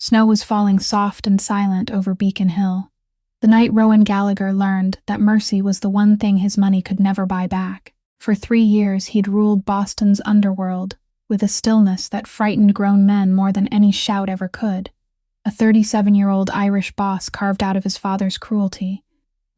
Snow was falling soft and silent over Beacon Hill. The night Rowan Gallagher learned that mercy was the one thing his money could never buy back. For 3 years he'd ruled Boston's underworld, with a stillness that frightened grown men more than any shout ever could. A 37-year-old Irish boss carved out of his father's cruelty,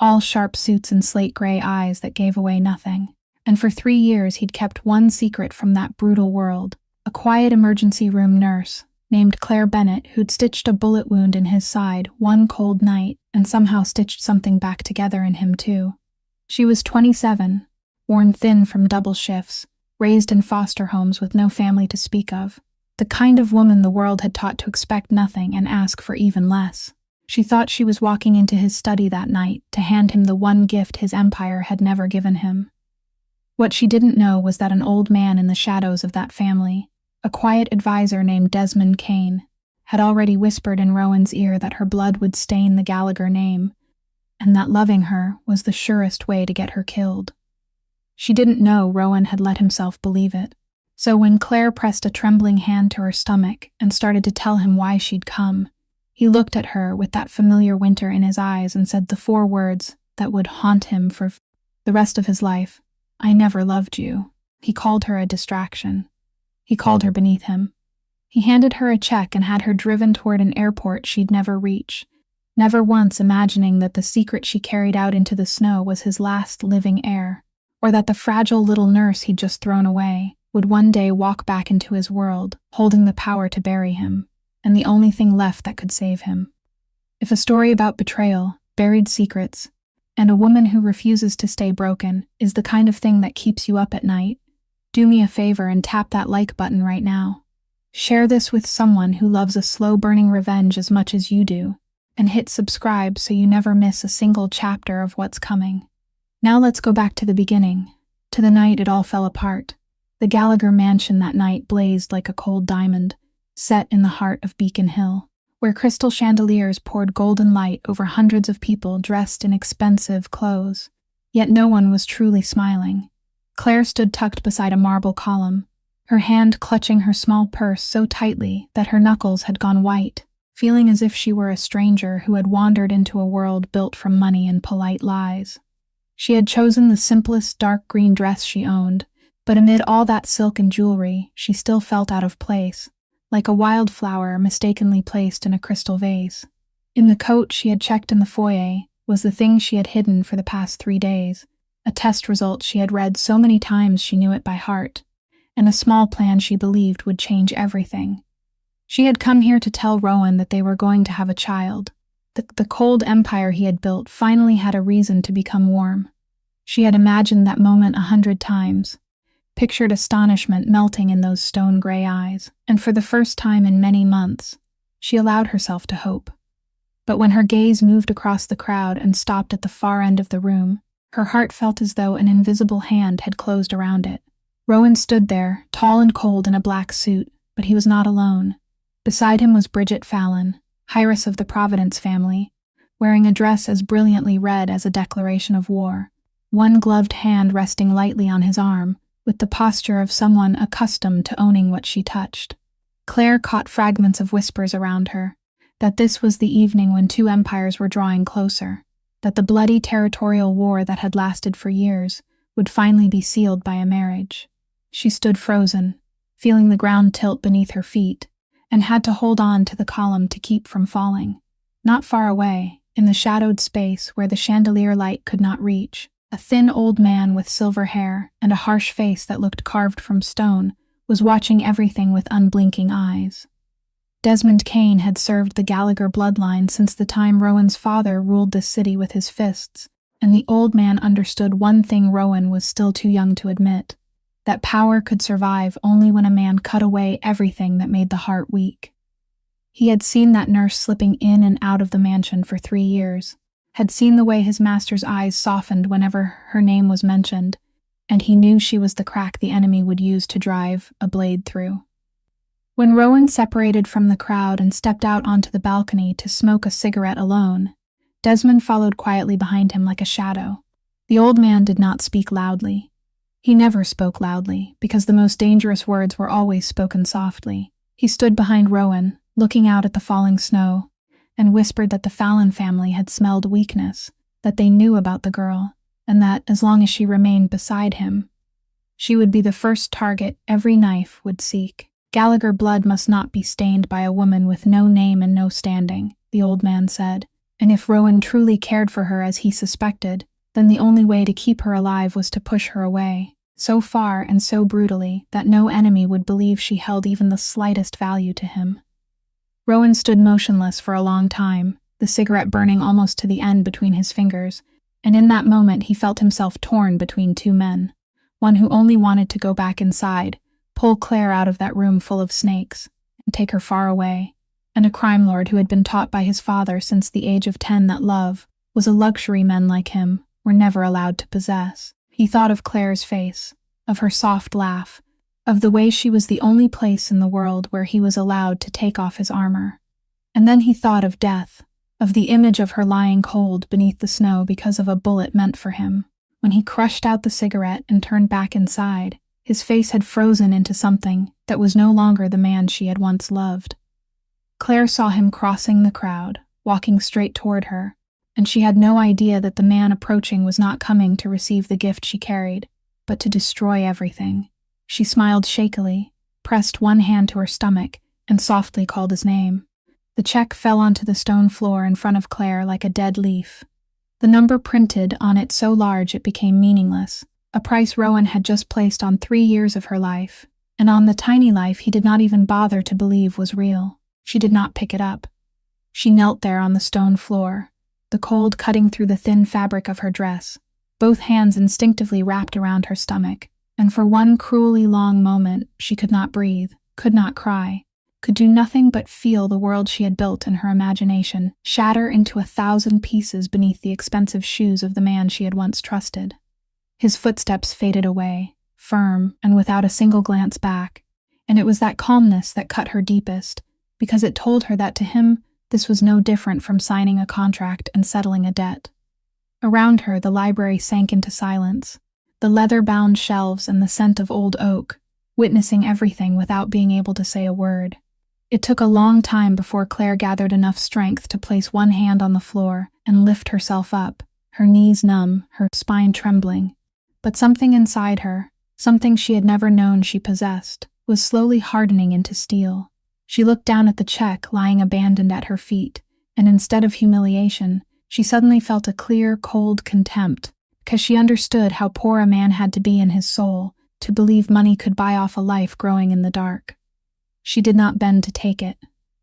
all sharp suits and slate-gray eyes that gave away nothing. And for 3 years he'd kept one secret from that brutal world, a quiet emergency room nurse named Claire Bennett who'd stitched a bullet wound in his side one cold night and somehow stitched something back together in him too. She was 27, worn thin from double shifts, raised in foster homes with no family to speak of, the kind of woman the world had taught to expect nothing and ask for even less. She thought she was walking into his study that night to hand him the one gift his empire had never given him. What she didn't know was that an old man in the shadows of that family, a quiet advisor named Desmond Kane, had already whispered in Rowan's ear that her blood would stain the Gallagher name, and that loving her was the surest way to get her killed. She didn't know Rowan had let himself believe it. So when Claire pressed a trembling hand to her stomach and started to tell him why she'd come, he looked at her with that familiar winter in his eyes and said the 4 words that would haunt him for the rest of his life. "I never loved you." He called her a distraction. He called her beneath him. He handed her a check and had her driven toward an airport she'd never reach, never once imagining that the secret she carried out into the snow was his last living heir, or that the fragile little nurse he'd just thrown away would one day walk back into his world, holding the power to bury him, and the only thing left that could save him. If a story about betrayal, buried secrets, and a woman who refuses to stay broken is the kind of thing that keeps you up at night, do me a favor and tap that like button right now. Share this with someone who loves a slow-burning revenge as much as you do, and hit subscribe so you never miss a single chapter of what's coming. Now let's go back to the beginning, to the night it all fell apart. The Gallagher mansion that night blazed like a cold diamond, set in the heart of Beacon Hill, where crystal chandeliers poured golden light over hundreds of people dressed in expensive clothes. Yet no one was truly smiling. Claire stood tucked beside a marble column, her hand clutching her small purse so tightly that her knuckles had gone white, feeling as if she were a stranger who had wandered into a world built from money and polite lies. She had chosen the simplest dark green dress she owned, but amid all that silk and jewelry, she still felt out of place, like a wildflower mistakenly placed in a crystal vase. In the coat she had checked in the foyer was the thing she had hidden for the past 3 days, a test result she had read so many times she knew it by heart, and a small plan she believed would change everything. She had come here to tell Rowan that they were going to have a child. The cold empire he had built finally had a reason to become warm. She had imagined that moment 100 times, pictured astonishment melting in those stone-gray eyes, and for the first time in many months, she allowed herself to hope. But when her gaze moved across the crowd and stopped at the far end of the room, her heart felt as though an invisible hand had closed around it. Rowan stood there, tall and cold in a black suit, but he was not alone. Beside him was Bridget Fallon, heiress of the Providence family, wearing a dress as brilliantly red as a declaration of war, one gloved hand resting lightly on his arm, with the posture of someone accustomed to owning what she touched. Claire caught fragments of whispers around her, that this was the evening when 2 empires were drawing closer, that the bloody territorial war that had lasted for years would finally be sealed by a marriage. She stood frozen, feeling the ground tilt beneath her feet, and had to hold on to the column to keep from falling. Not far away, in the shadowed space where the chandelier light could not reach, a thin old man with silver hair and a harsh face that looked carved from stone was watching everything with unblinking eyes. Desmond Kane had served the Gallagher bloodline since the time Rowan's father ruled this city with his fists, and the old man understood one thing Rowan was still too young to admit, that power could survive only when a man cut away everything that made the heart weak. He had seen that nurse slipping in and out of the mansion for 3 years, had seen the way his master's eyes softened whenever her name was mentioned, and he knew she was the crack the enemy would use to drive a blade through. When Rowan separated from the crowd and stepped out onto the balcony to smoke a cigarette alone, Desmond followed quietly behind him like a shadow. The old man did not speak loudly. He never spoke loudly, because the most dangerous words were always spoken softly. He stood behind Rowan, looking out at the falling snow, and whispered that the Fallon family had smelled weakness, that they knew about the girl, and that, as long as she remained beside him, she would be the first target every knife would seek. Gallagher blood must not be stained by a woman with no name and no standing, the old man said, and if Rowan truly cared for her as he suspected, then the only way to keep her alive was to push her away, so far and so brutally that no enemy would believe she held even the slightest value to him. Rowan stood motionless for a long time, the cigarette burning almost to the end between his fingers, and in that moment he felt himself torn between two men, one who only wanted to go back inside, pull Claire out of that room full of snakes, and take her far away, and a crime lord who had been taught by his father since the age of 10 that love was a luxury men like him were never allowed to possess. He thought of Claire's face, of her soft laugh, of the way she was the only place in the world where he was allowed to take off his armor. And then he thought of death, of the image of her lying cold beneath the snow because of a bullet meant for him. When he crushed out the cigarette and turned back inside, his face had frozen into something that was no longer the man she had once loved. Claire saw him crossing the crowd, walking straight toward her, and she had no idea that the man approaching was not coming to receive the gift she carried, but to destroy everything. She smiled shakily, pressed one hand to her stomach, and softly called his name. The check fell onto the stone floor in front of Claire like a dead leaf. The number printed on it so large it became meaningless, a price Rowan had just placed on 3 years of her life, and on the tiny life he did not even bother to believe was real. She did not pick it up. She knelt there on the stone floor, the cold cutting through the thin fabric of her dress, both hands instinctively wrapped around her stomach, and for one cruelly long moment she could not breathe, could not cry, could do nothing but feel the world she had built in her imagination shatter into 1,000 pieces beneath the expensive shoes of the man she had once trusted. His footsteps faded away, firm and without a single glance back, and it was that calmness that cut her deepest, because it told her that to him this was no different from signing a contract and settling a debt. Around her the library sank into silence, the leather-bound shelves and the scent of old oak, witnessing everything without being able to say a word. It took a long time before Claire gathered enough strength to place one hand on the floor and lift herself up, her knees numb, her spine trembling. But something inside her, something she had never known she possessed, was slowly hardening into steel. She looked down at the check lying abandoned at her feet, and instead of humiliation, she suddenly felt a clear, cold contempt, because she understood how poor a man had to be in his soul to believe money could buy off a life growing in the dark. She did not bend to take it.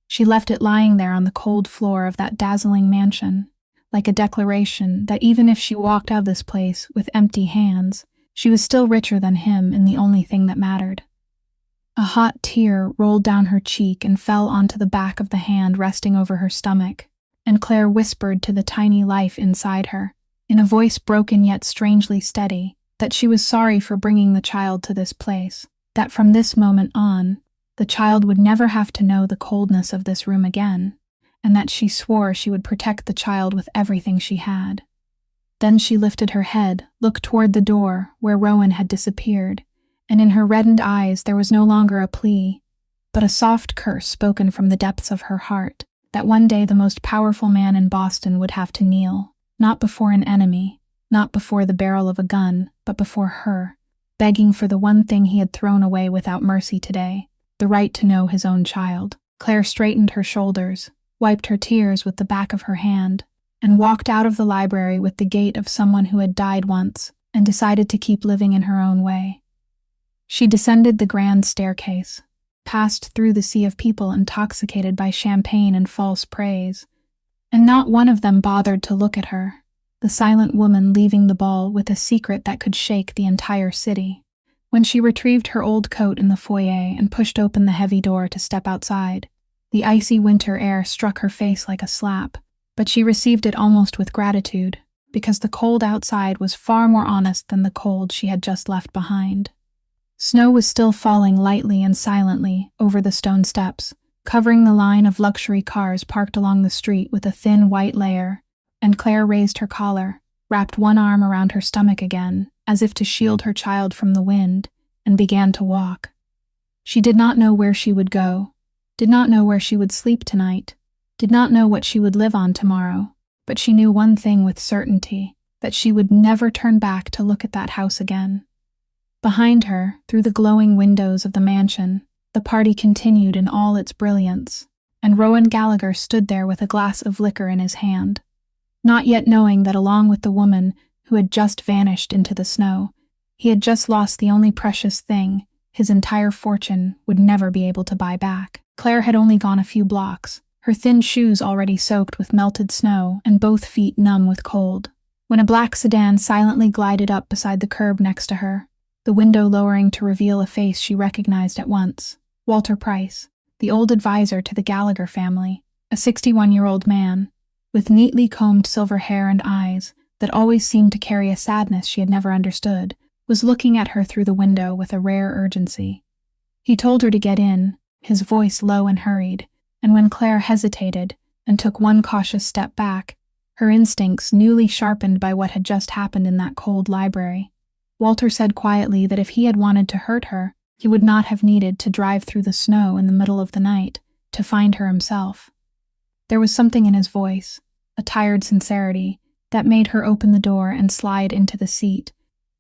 She left it lying there on the cold floor of that dazzling mansion, like a declaration that even if she walked out of this place with empty hands, she was still richer than him in the only thing that mattered. A hot tear rolled down her cheek and fell onto the back of the hand resting over her stomach, and Claire whispered to the tiny life inside her, in a voice broken yet strangely steady, that she was sorry for bringing the child to this place, that from this moment on, the child would never have to know the coldness of this room again, and that she swore she would protect the child with everything she had. Then she lifted her head, looked toward the door where Rowan had disappeared, and in her reddened eyes there was no longer a plea, but a soft curse spoken from the depths of her heart, that one day the most powerful man in Boston would have to kneel, not before an enemy, not before the barrel of a gun, but before her, begging for the one thing he had thrown away without mercy today, the right to know his own child. Claire straightened her shoulders, wiped her tears with the back of her hand, and walked out of the library with the gait of someone who had died once and decided to keep living in her own way. She descended the grand staircase, passed through the sea of people intoxicated by champagne and false praise, and not one of them bothered to look at her, the silent woman leaving the ball with a secret that could shake the entire city. When she retrieved her old coat in the foyer and pushed open the heavy door to step outside, the icy winter air struck her face like a slap, but she received it almost with gratitude, because the cold outside was far more honest than the cold she had just left behind. Snow was still falling lightly and silently over the stone steps, covering the line of luxury cars parked along the street with a thin white layer, and Claire raised her collar, wrapped one arm around her stomach again, as if to shield her child from the wind, and began to walk. She did not know where she would go. did not know where she would sleep tonight, did not know what she would live on tomorrow, but she knew one thing with certainty, that she would never turn back to look at that house again. Behind her, through the glowing windows of the mansion, the party continued in all its brilliance, and Rowan Gallagher stood there with a glass of liquor in his hand, not yet knowing that along with the woman who had just vanished into the snow, he had just lost the only precious thing his entire fortune would never be able to buy back. Claire had only gone a few blocks, her thin shoes already soaked with melted snow and both feet numb with cold, when a black sedan silently glided up beside the curb next to her, the window lowering to reveal a face she recognized at once. Walter Price, the old advisor to the Gallagher family, a 61-year-old man, with neatly combed silver hair and eyes that always seemed to carry a sadness she had never understood, was looking at her through the window with a rare urgency. He told her to get in, his voice low and hurried, and when Claire hesitated and took one cautious step back, her instincts newly sharpened by what had just happened in that cold library, Walter said quietly that if he had wanted to hurt her, he would not have needed to drive through the snow in the middle of the night to find her himself. There was something in his voice, a tired sincerity, that made her open the door and slide into the seat,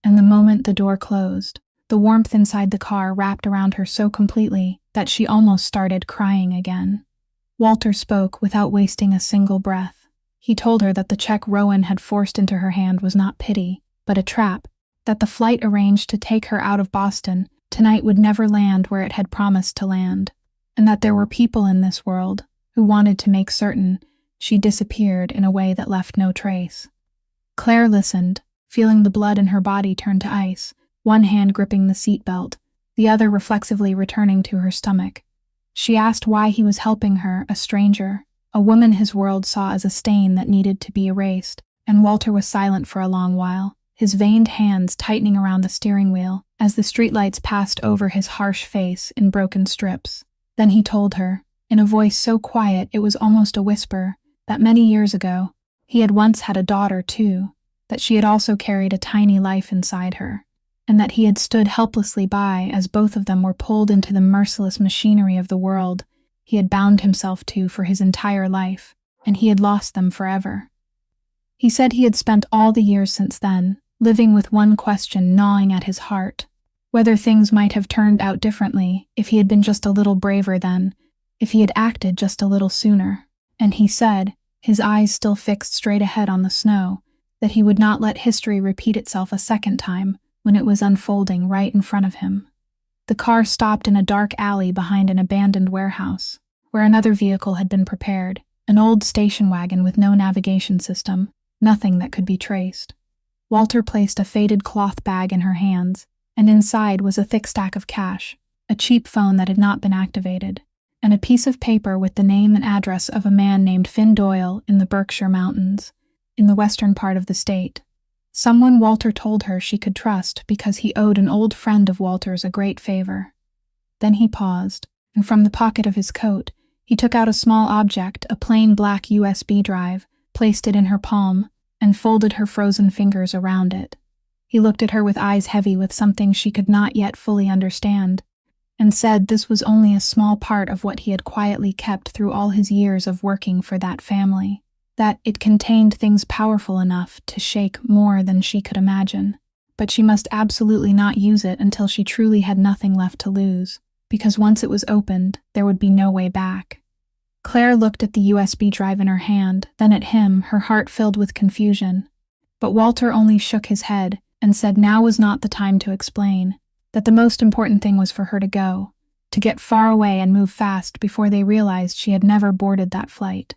and the moment the door closed, the warmth inside the car wrapped around her so completely that she almost started crying again. Walter spoke without wasting a single breath. He told her that the check Rowan had forced into her hand was not pity, but a trap, that the flight arranged to take her out of Boston tonight would never land where it had promised to land, and that there were people in this world who wanted to make certain she disappeared in a way that left no trace. Claire listened, feeling the blood in her body turn to ice, one hand gripping the seatbelt, the other reflexively returning to her stomach. She asked why he was helping her, a stranger, a woman his world saw as a stain that needed to be erased, and Walter was silent for a long while, his veined hands tightening around the steering wheel as the streetlights passed over his harsh face in broken strips. Then he told her, in a voice so quiet it was almost a whisper, that many years ago, he had once had a daughter too, that she had also carried a tiny life inside her, and that he had stood helplessly by as both of them were pulled into the merciless machinery of the world he had bound himself to for his entire life, and he had lost them forever. He said he had spent all the years since then, living with one question gnawing at his heart, whether things might have turned out differently if he had been just a little braver then, if he had acted just a little sooner. And he said, his eyes still fixed straight ahead on the snow, that he would not let history repeat itself a second time when it was unfolding right in front of him. The car stopped in a dark alley behind an abandoned warehouse, where another vehicle had been prepared, an old station wagon with no navigation system, nothing that could be traced. Walter placed a faded cloth bag in her hands, and inside was a thick stack of cash, a cheap phone that had not been activated, and a piece of paper with the name and address of a man named Finn Doyle in the Berkshire Mountains, in the western part of the state. Someone Walter told her she could trust because he owed an old friend of Walter's a great favor. Then he paused, and from the pocket of his coat, he took out a small object, a plain black USB drive, placed it in her palm, and folded her frozen fingers around it. He looked at her with eyes heavy with something she could not yet fully understand, and said this was only a small part of what he had quietly kept through all his years of working for that family, that it contained things powerful enough to shake more than she could imagine, but she must absolutely not use it until she truly had nothing left to lose, because once it was opened, there would be no way back. Claire looked at the USB drive in her hand, then at him, her heart filled with confusion. But Walter only shook his head and said now was not the time to explain, that the most important thing was for her to go, to get far away and move fast before they realized she had never boarded that flight.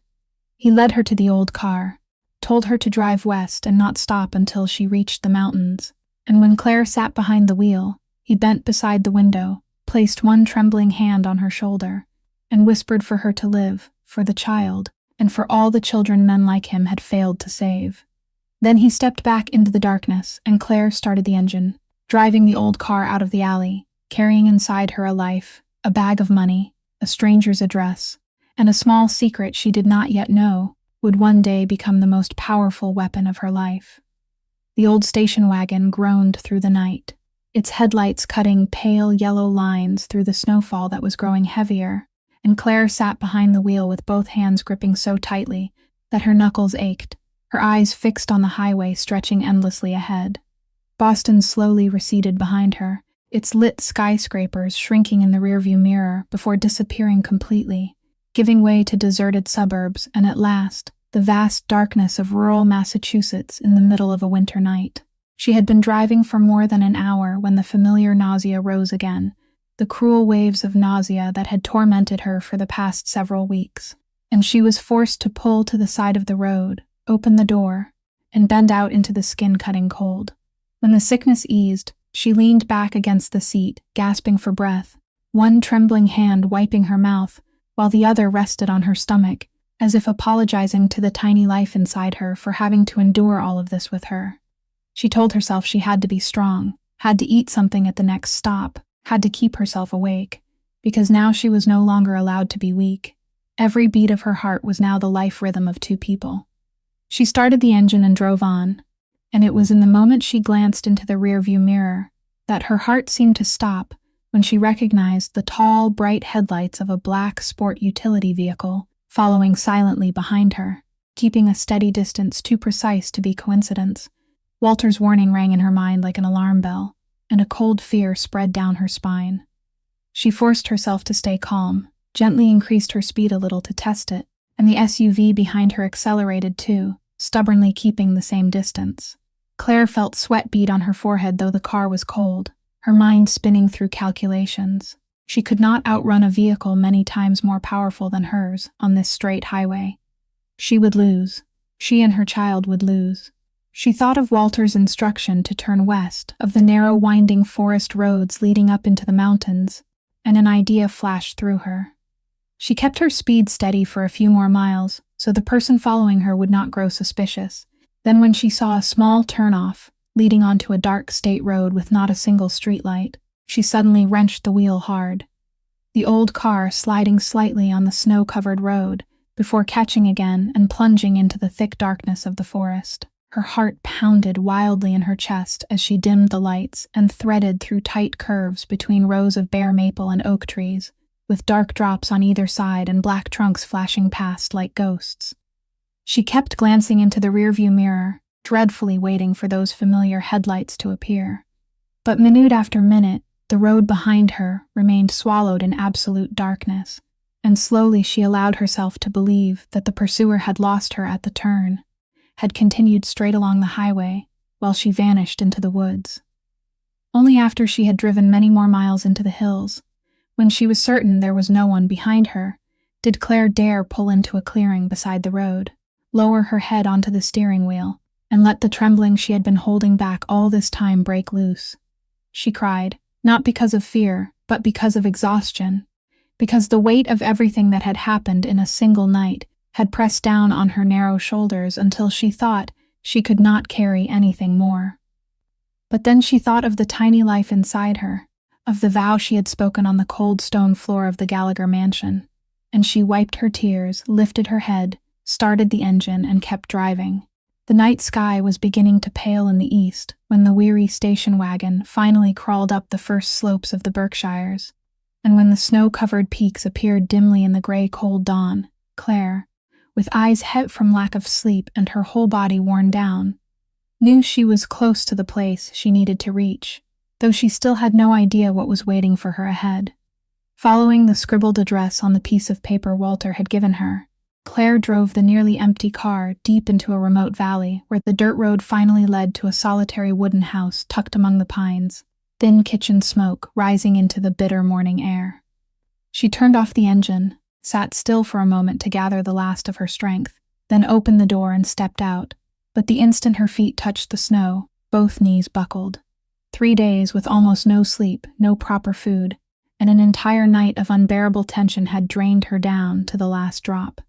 He led her to the old car, told her to drive west and not stop until she reached the mountains, and when Claire sat behind the wheel, he bent beside the window, placed one trembling hand on her shoulder, and whispered for her to live, for the child, and for all the children men like him had failed to save. Then he stepped back into the darkness, and Claire started the engine, driving the old car out of the alley, carrying inside her a life, a bag of money, a stranger's address, and a small secret she did not yet know would one day become the most powerful weapon of her life. The old station wagon groaned through the night, its headlights cutting pale yellow lines through the snowfall that was growing heavier, and Claire sat behind the wheel with both hands gripping so tightly that her knuckles ached, her eyes fixed on the highway stretching endlessly ahead. Boston slowly receded behind her, its lit skyscrapers shrinking in the rearview mirror before disappearing completely, giving way to deserted suburbs and at last, the vast darkness of rural Massachusetts in the middle of a winter night. She had been driving for more than an hour when the familiar nausea rose again, the cruel waves of nausea that had tormented her for the past several weeks, and she was forced to pull to the side of the road, open the door, and bend out into the skin-cutting cold. When the sickness eased, she leaned back against the seat, gasping for breath, one trembling hand wiping her mouth, while the other rested on her stomach, as if apologizing to the tiny life inside her for having to endure all of this with her. She told herself she had to be strong, had to eat something at the next stop, had to keep herself awake, because now she was no longer allowed to be weak. Every beat of her heart was now the life rhythm of two people. She started the engine and drove on, and it was in the moment she glanced into the rearview mirror that her heart seemed to stop when she recognized the tall, bright headlights of a black sport utility vehicle following silently behind her, keeping a steady distance too precise to be coincidence. Walter's warning rang in her mind like an alarm bell, and a cold fear spread down her spine. She forced herself to stay calm, gently increased her speed a little to test it, and the SUV behind her accelerated too, stubbornly keeping the same distance. Claire felt sweat bead on her forehead though the car was cold, her mind spinning through calculations. She could not outrun a vehicle many times more powerful than hers on this straight highway. She would lose. She and her child would lose. She thought of Walter's instruction to turn west of the narrow winding forest roads leading up into the mountains, and an idea flashed through her. She kept her speed steady for a few more miles, so the person following her would not grow suspicious. Then when she saw a small turnoff, leading onto a dark state road with not a single streetlight, she suddenly wrenched the wheel hard. The old car sliding slightly on the snow-covered road, before catching again and plunging into the thick darkness of the forest. Her heart pounded wildly in her chest as she dimmed the lights and threaded through tight curves between rows of bare maple and oak trees, with dark drops on either side and black trunks flashing past like ghosts. She kept glancing into the rearview mirror, dreadfully waiting for those familiar headlights to appear. But minute after minute, the road behind her remained swallowed in absolute darkness, and slowly she allowed herself to believe that the pursuer had lost her at the turn, had continued straight along the highway, while she vanished into the woods. Only after she had driven many more miles into the hills, when she was certain there was no one behind her, did Claire dare pull into a clearing beside the road, lower her head onto the steering wheel, and let the trembling she had been holding back all this time break loose. She cried, not because of fear, but because of exhaustion, because the weight of everything that had happened in a single night had pressed down on her narrow shoulders until she thought she could not carry anything more. But then she thought of the tiny life inside her, of the vow she had spoken on the cold stone floor of the Gallagher mansion, and she wiped her tears, lifted her head, started the engine, and kept driving. The night sky was beginning to pale in the east when the weary station wagon finally crawled up the first slopes of the Berkshires, and when the snow-covered peaks appeared dimly in the gray cold dawn, Claire, with eyes het from lack of sleep and her whole body worn down, knew she was close to the place she needed to reach, though she still had no idea what was waiting for her ahead. Following the scribbled address on the piece of paper Walter had given her, Claire drove the nearly empty car deep into a remote valley where the dirt road finally led to a solitary wooden house tucked among the pines, thin kitchen smoke rising into the bitter morning air. She turned off the engine, sat still for a moment to gather the last of her strength, then opened the door and stepped out. But the instant her feet touched the snow, both knees buckled. 3 days with almost no sleep, no proper food, and an entire night of unbearable tension had drained her down to the last drop.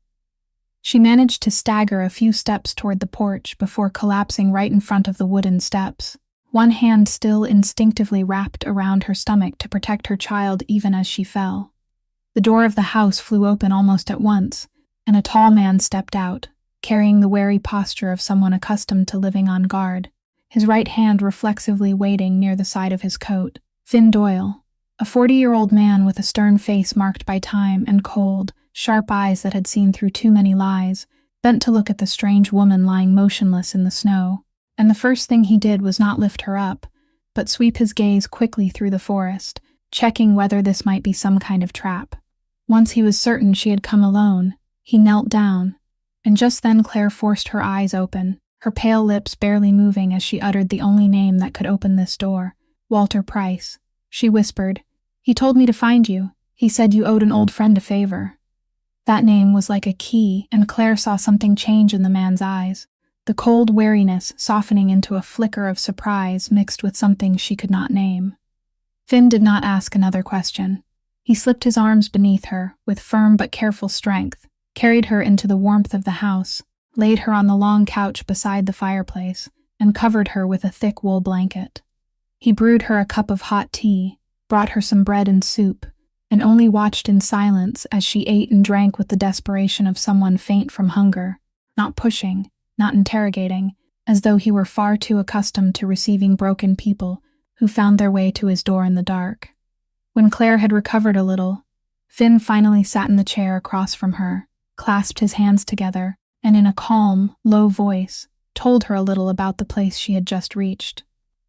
She managed to stagger a few steps toward the porch before collapsing right in front of the wooden steps, one hand still instinctively wrapped around her stomach to protect her child even as she fell. The door of the house flew open almost at once, and a tall man stepped out, carrying the wary posture of someone accustomed to living on guard, his right hand reflexively waiting near the side of his coat. Finn Doyle, A 40-year-old man with a stern face marked by time and cold, sharp eyes that had seen through too many lies, bent to look at the strange woman lying motionless in the snow. And the first thing he did was not lift her up, but sweep his gaze quickly through the forest, checking whether this might be some kind of trap. Once he was certain she had come alone, he knelt down, and just then Claire forced her eyes open, her pale lips barely moving as she uttered the only name that could open this door. "Walter Price," she whispered. "He told me to find you. He said you owed an old friend a favor." That name was like a key, and Claire saw something change in the man's eyes, the cold wariness softening into a flicker of surprise mixed with something she could not name. Finn did not ask another question. He slipped his arms beneath her, with firm but careful strength, carried her into the warmth of the house, laid her on the long couch beside the fireplace, and covered her with a thick wool blanket. He brewed her a cup of hot tea, brought her some bread and soup, and only watched in silence as she ate and drank with the desperation of someone faint from hunger, not pushing, not interrogating, as though he were far too accustomed to receiving broken people who found their way to his door in the dark. When Claire had recovered a little, Finn finally sat in the chair across from her, clasped his hands together, and in a calm, low voice, told her a little about the place she had just reached.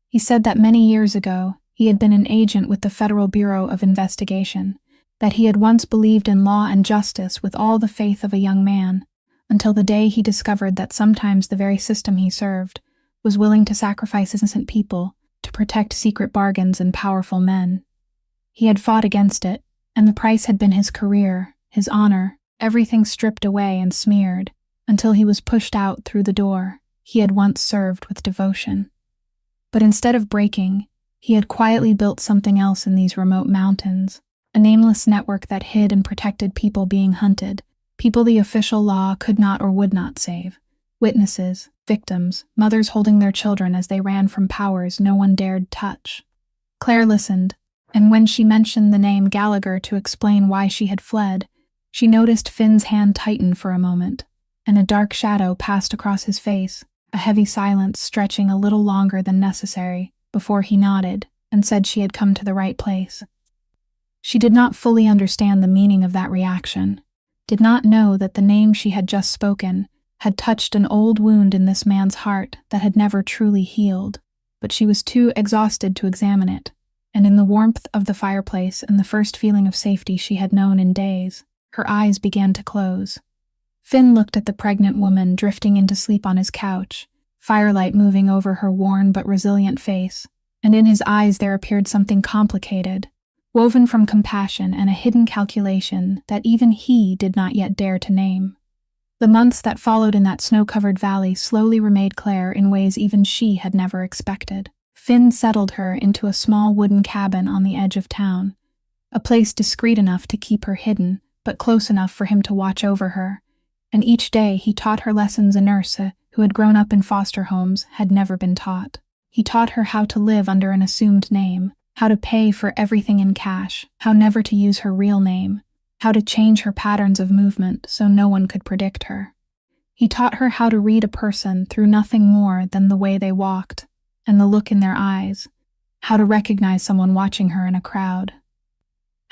He said that many years ago, he had been an agent with the Federal Bureau of Investigation, that he had once believed in law and justice with all the faith of a young man, until the day he discovered that sometimes the very system he served was willing to sacrifice innocent people to protect secret bargains and powerful men. He had fought against it, and the price had been his career, his honor, everything stripped away and smeared, until he was pushed out through the door he had once served with devotion. But instead of breaking, he had quietly built something else in these remote mountains, a nameless network that hid and protected people being hunted, people the official law could not or would not save, witnesses, victims, mothers holding their children as they ran from powers no one dared touch. Claire listened, and when she mentioned the name Gallagher to explain why she had fled, she noticed Finn's hand tighten for a moment, and a dark shadow passed across his face, a heavy silence stretching a little longer than necessary, before he nodded and said she had come to the right place. She did not fully understand the meaning of that reaction, did not know that the name she had just spoken had touched an old wound in this man's heart that had never truly healed, but she was too exhausted to examine it, and in the warmth of the fireplace and the first feeling of safety she had known in days, her eyes began to close. Finn looked at the pregnant woman drifting into sleep on his couch, firelight moving over her worn but resilient face, and in his eyes there appeared something complicated, woven from compassion and a hidden calculation that even he did not yet dare to name. The months that followed in that snow-covered valley slowly remade Claire in ways even she had never expected. Finn settled her into a small wooden cabin on the edge of town, a place discreet enough to keep her hidden, but close enough for him to watch over her, and each day he taught her lessons a nurse who had grown up in foster homes had never been taught. He taught her how to live under an assumed name, how to pay for everything in cash, how never to use her real name, how to change her patterns of movement so no one could predict her. He taught her how to read a person through nothing more than the way they walked and the look in their eyes, how to recognize someone watching her in a crowd,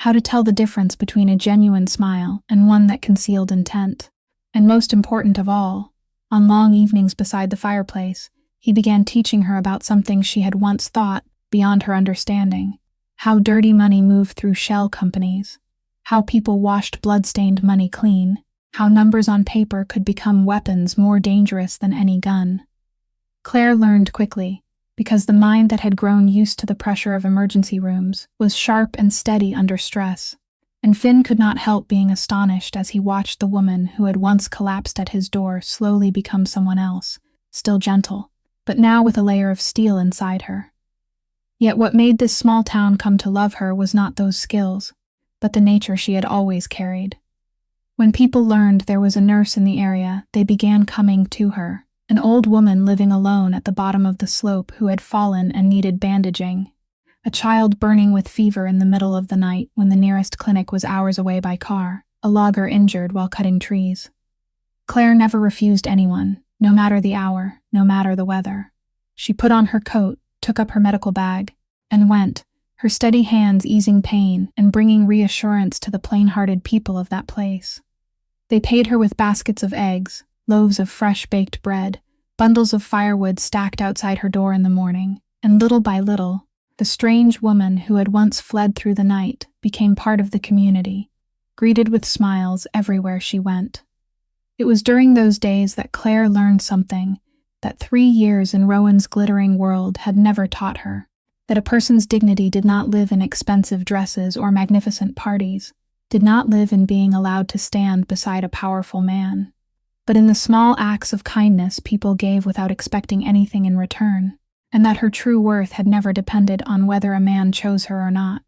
how to tell the difference between a genuine smile and one that concealed intent. And most important of all, on long evenings beside the fireplace, he began teaching her about something she had once thought beyond her understanding, how dirty money moved through shell companies, how people washed blood-stained money clean, how numbers on paper could become weapons more dangerous than any gun. Claire learned quickly, because the mind that had grown used to the pressure of emergency rooms was sharp and steady under stress, and Finn could not help being astonished as he watched the woman who had once collapsed at his door slowly become someone else, still gentle, but now with a layer of steel inside her. Yet what made this small town come to love her was not those skills, but the nature she had always carried. When people learned there was a nurse in the area, they began coming to her, an old woman living alone at the bottom of the slope who had fallen and needed bandaging, a child burning with fever in the middle of the night when the nearest clinic was hours away by car, a logger injured while cutting trees. Claire never refused anyone, no matter the hour, no matter the weather. She put on her coat, took up her medical bag, and went, her steady hands easing pain and bringing reassurance to the plain-hearted people of that place. They paid her with baskets of eggs, loaves of fresh-baked bread, bundles of firewood stacked outside her door in the morning, and little by little, the strange woman who had once fled through the night became part of the community, greeted with smiles everywhere she went. It was during those days that Claire learned something that 3 years in Rowan's glittering world had never taught her, that a person's dignity did not live in expensive dresses or magnificent parties, did not live in being allowed to stand beside a powerful man, but in the small acts of kindness people gave without expecting anything in return, and that her true worth had never depended on whether a man chose her or not.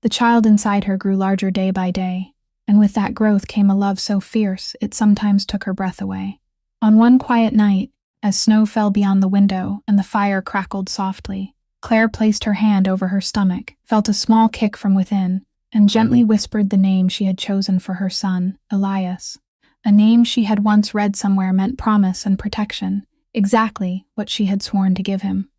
The child inside her grew larger day by day, and with that growth came a love so fierce it sometimes took her breath away. On one quiet night, as snow fell beyond the window and the fire crackled softly, Claire placed her hand over her stomach, felt a small kick from within, and gently whispered the name she had chosen for her son, Elias. A name she had once read somewhere meant promise and protection, exactly what she had sworn to give him.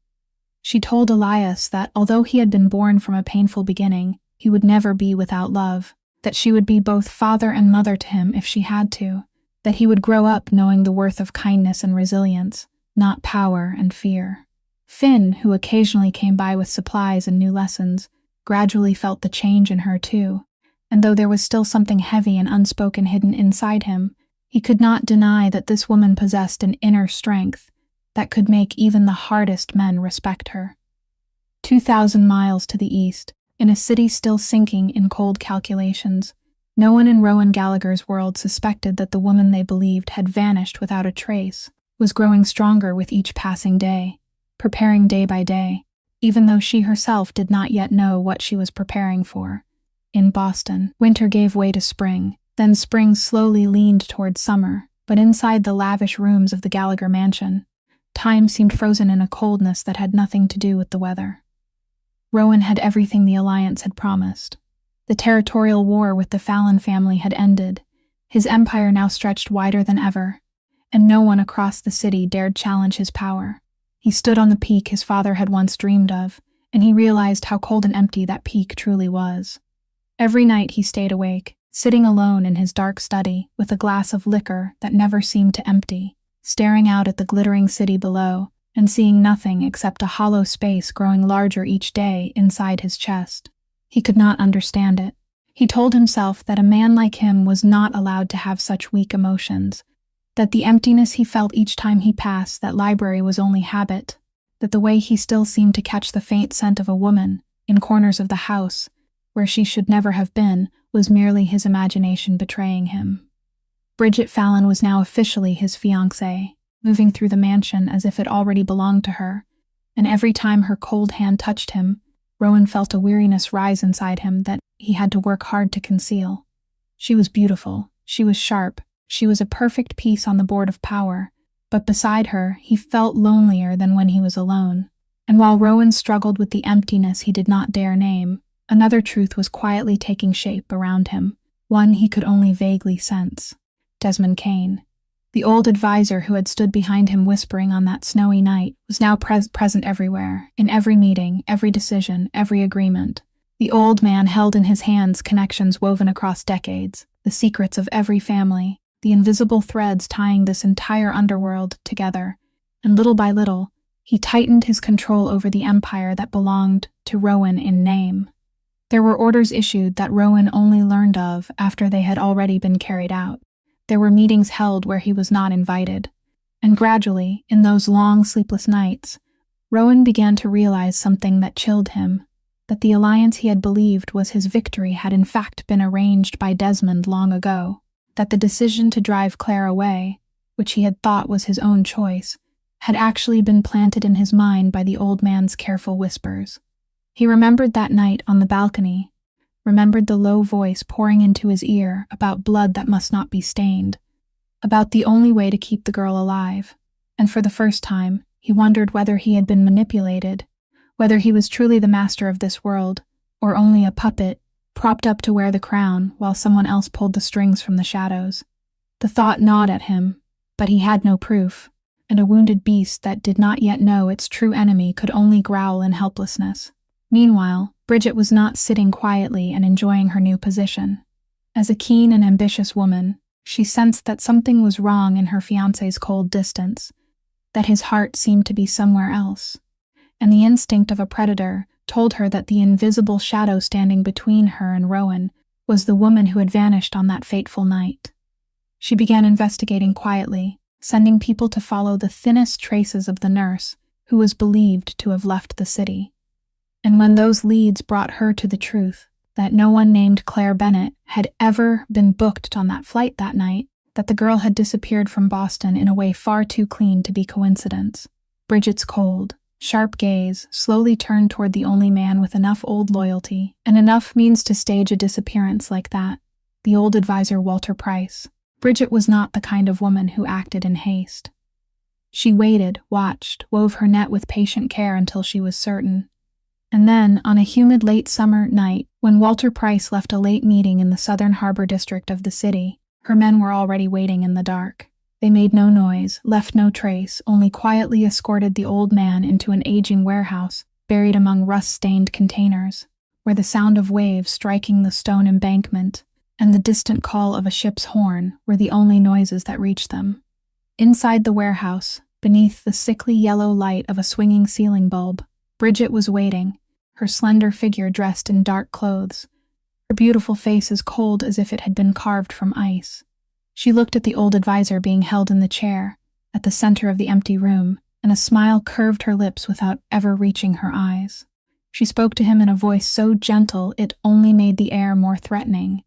She told Elias that although he had been born from a painful beginning, he would never be without love, that she would be both father and mother to him if she had to, that he would grow up knowing the worth of kindness and resilience, not power and fear. Finn, who occasionally came by with supplies and new lessons, gradually felt the change in her too, and though there was still something heavy and unspoken hidden inside him, he could not deny that this woman possessed an inner strength that could make even the hardest men respect her. 2,000 miles to the east, in a city still sinking in cold calculations, no one in Rowan Gallagher's world suspected that the woman they believed had vanished without a trace was growing stronger with each passing day, preparing day by day, even though she herself did not yet know what she was preparing for. In Boston, winter gave way to spring, then spring slowly leaned toward summer, but inside the lavish rooms of the Gallagher mansion, time seemed frozen in a coldness that had nothing to do with the weather. Rowan had everything the Alliance had promised. The territorial war with the Fallon family had ended, his empire now stretched wider than ever, and no one across the city dared challenge his power. He stood on the peak his father had once dreamed of, and he realized how cold and empty that peak truly was. Every night he stayed awake, sitting alone in his dark study with a glass of liquor that never seemed to empty, staring out at the glittering city below and seeing nothing except a hollow space growing larger each day inside his chest. He could not understand it. He told himself that a man like him was not allowed to have such weak emotions, that the emptiness he felt each time he passed that library was only habit, that the way he still seemed to catch the faint scent of a woman in corners of the house, where she should never have been, was merely his imagination betraying him. Bridget Fallon was now officially his fiancée, moving through the mansion as if it already belonged to her, and every time her cold hand touched him, Rowan felt a weariness rise inside him that he had to work hard to conceal. She was beautiful, she was sharp, she was a perfect piece on the board of power, but beside her he felt lonelier than when he was alone. And while Rowan struggled with the emptiness he did not dare name, another truth was quietly taking shape around him, one he could only vaguely sense. Desmond Kane, the old advisor who had stood behind him whispering on that snowy night, was now present everywhere, in every meeting, every decision, every agreement. The old man held in his hands connections woven across decades, the secrets of every family, the invisible threads tying this entire underworld together, and little by little, he tightened his control over the empire that belonged to Rowan in name. There were orders issued that Rowan only learned of after they had already been carried out. There were meetings held where he was not invited, and gradually, in those long, sleepless nights, Rowan began to realize something that chilled him, that the alliance he had believed was his victory had in fact been arranged by Desmond long ago, that the decision to drive Claire away, which he had thought was his own choice, had actually been planted in his mind by the old man's careful whispers. He remembered that night on the balcony, remembered the low voice pouring into his ear about blood that must not be stained, about the only way to keep the girl alive, and for the first time, he wondered whether he had been manipulated, whether he was truly the master of this world, or only a puppet, propped up to wear the crown while someone else pulled the strings from the shadows. The thought gnawed at him, but he had no proof, and a wounded beast that did not yet know its true enemy could only growl in helplessness. Meanwhile, Bridget was not sitting quietly and enjoying her new position. As a keen and ambitious woman, she sensed that something was wrong in her fiancé's cold distance, that his heart seemed to be somewhere else, and the instinct of a predator told her that the invisible shadow standing between her and Rowan was the woman who had vanished on that fateful night. She began investigating quietly, sending people to follow the thinnest traces of the nurse who was believed to have left the city. And when those leads brought her to the truth that no one named Claire Bennett had ever been booked on that flight that night, that the girl had disappeared from Boston in a way far too clean to be coincidence, Bridget's cold, sharp gaze slowly turned toward the only man with enough old loyalty and enough means to stage a disappearance like that, the old advisor Walter Price. Bridget was not the kind of woman who acted in haste. She waited, watched, wove her net with patient care until she was certain. And then, on a humid late summer night, when Walter Price left a late meeting in the southern harbor district of the city, her men were already waiting in the dark. They made no noise, left no trace, only quietly escorted the old man into an aging warehouse buried among rust-stained containers, where the sound of waves striking the stone embankment and the distant call of a ship's horn were the only noises that reached them. Inside the warehouse, beneath the sickly yellow light of a swinging ceiling bulb, Bridget was waiting, her slender figure dressed in dark clothes, her beautiful face as cold as if it had been carved from ice. She looked at the old advisor being held in the chair, at the center of the empty room, and a smile curved her lips without ever reaching her eyes. She spoke to him in a voice so gentle it only made the air more threatening,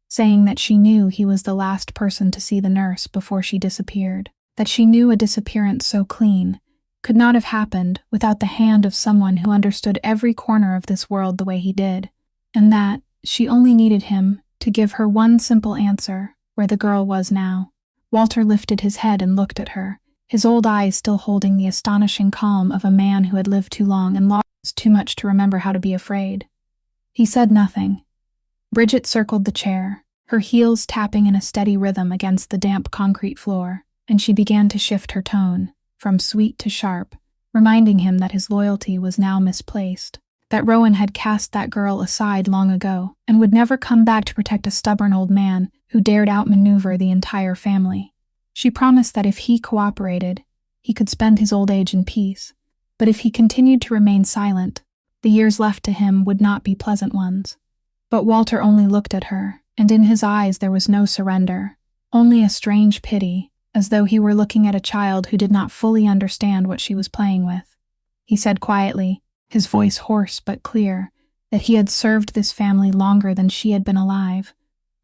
saying that she knew he was the last person to see the nurse before she disappeared, that she knew a disappearance so clean could not have happened without the hand of someone who understood every corner of this world the way he did, and that she only needed him to give her one simple answer, where the girl was now. Walter lifted his head and looked at her, his old eyes still holding the astonishing calm of a man who had lived too long and lost too much to remember how to be afraid. He said nothing. Bridget circled the chair, her heels tapping in a steady rhythm against the damp concrete floor, and she began to shift her tone, from sweet to sharp, reminding him that his loyalty was now misplaced, that Rowan had cast that girl aside long ago and would never come back to protect a stubborn old man who dared outmaneuver the entire family. She promised that if he cooperated, he could spend his old age in peace, but if he continued to remain silent, the years left to him would not be pleasant ones. But Walter only looked at her, and in his eyes there was no surrender, only a strange pity, as though he were looking at a child who did not fully understand what she was playing with. He said quietly, his voice hoarse but clear, that he had served this family longer than she had been alive,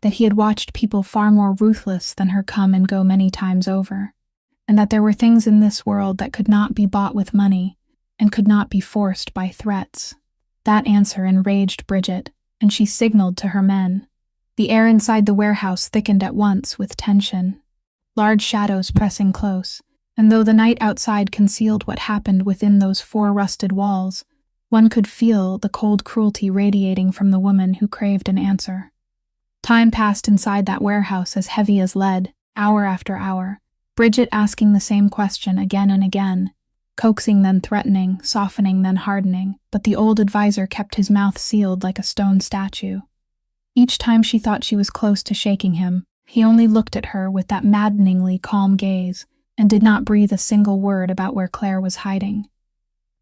that he had watched people far more ruthless than her come and go many times over, and that there were things in this world that could not be bought with money and could not be forced by threats. That answer enraged Bridget, and she signaled to her men. The air inside the warehouse thickened at once with tension, large shadows pressing close, and though the night outside concealed what happened within those four rusted walls, one could feel the cold cruelty radiating from the woman who craved an answer. Time passed inside that warehouse as heavy as lead, hour after hour, Bridget asking the same question again and again, coaxing then threatening, softening then hardening, but the old advisor kept his mouth sealed like a stone statue. Each time she thought she was close to shaking him, he only looked at her with that maddeningly calm gaze and did not breathe a single word about where Claire was hiding.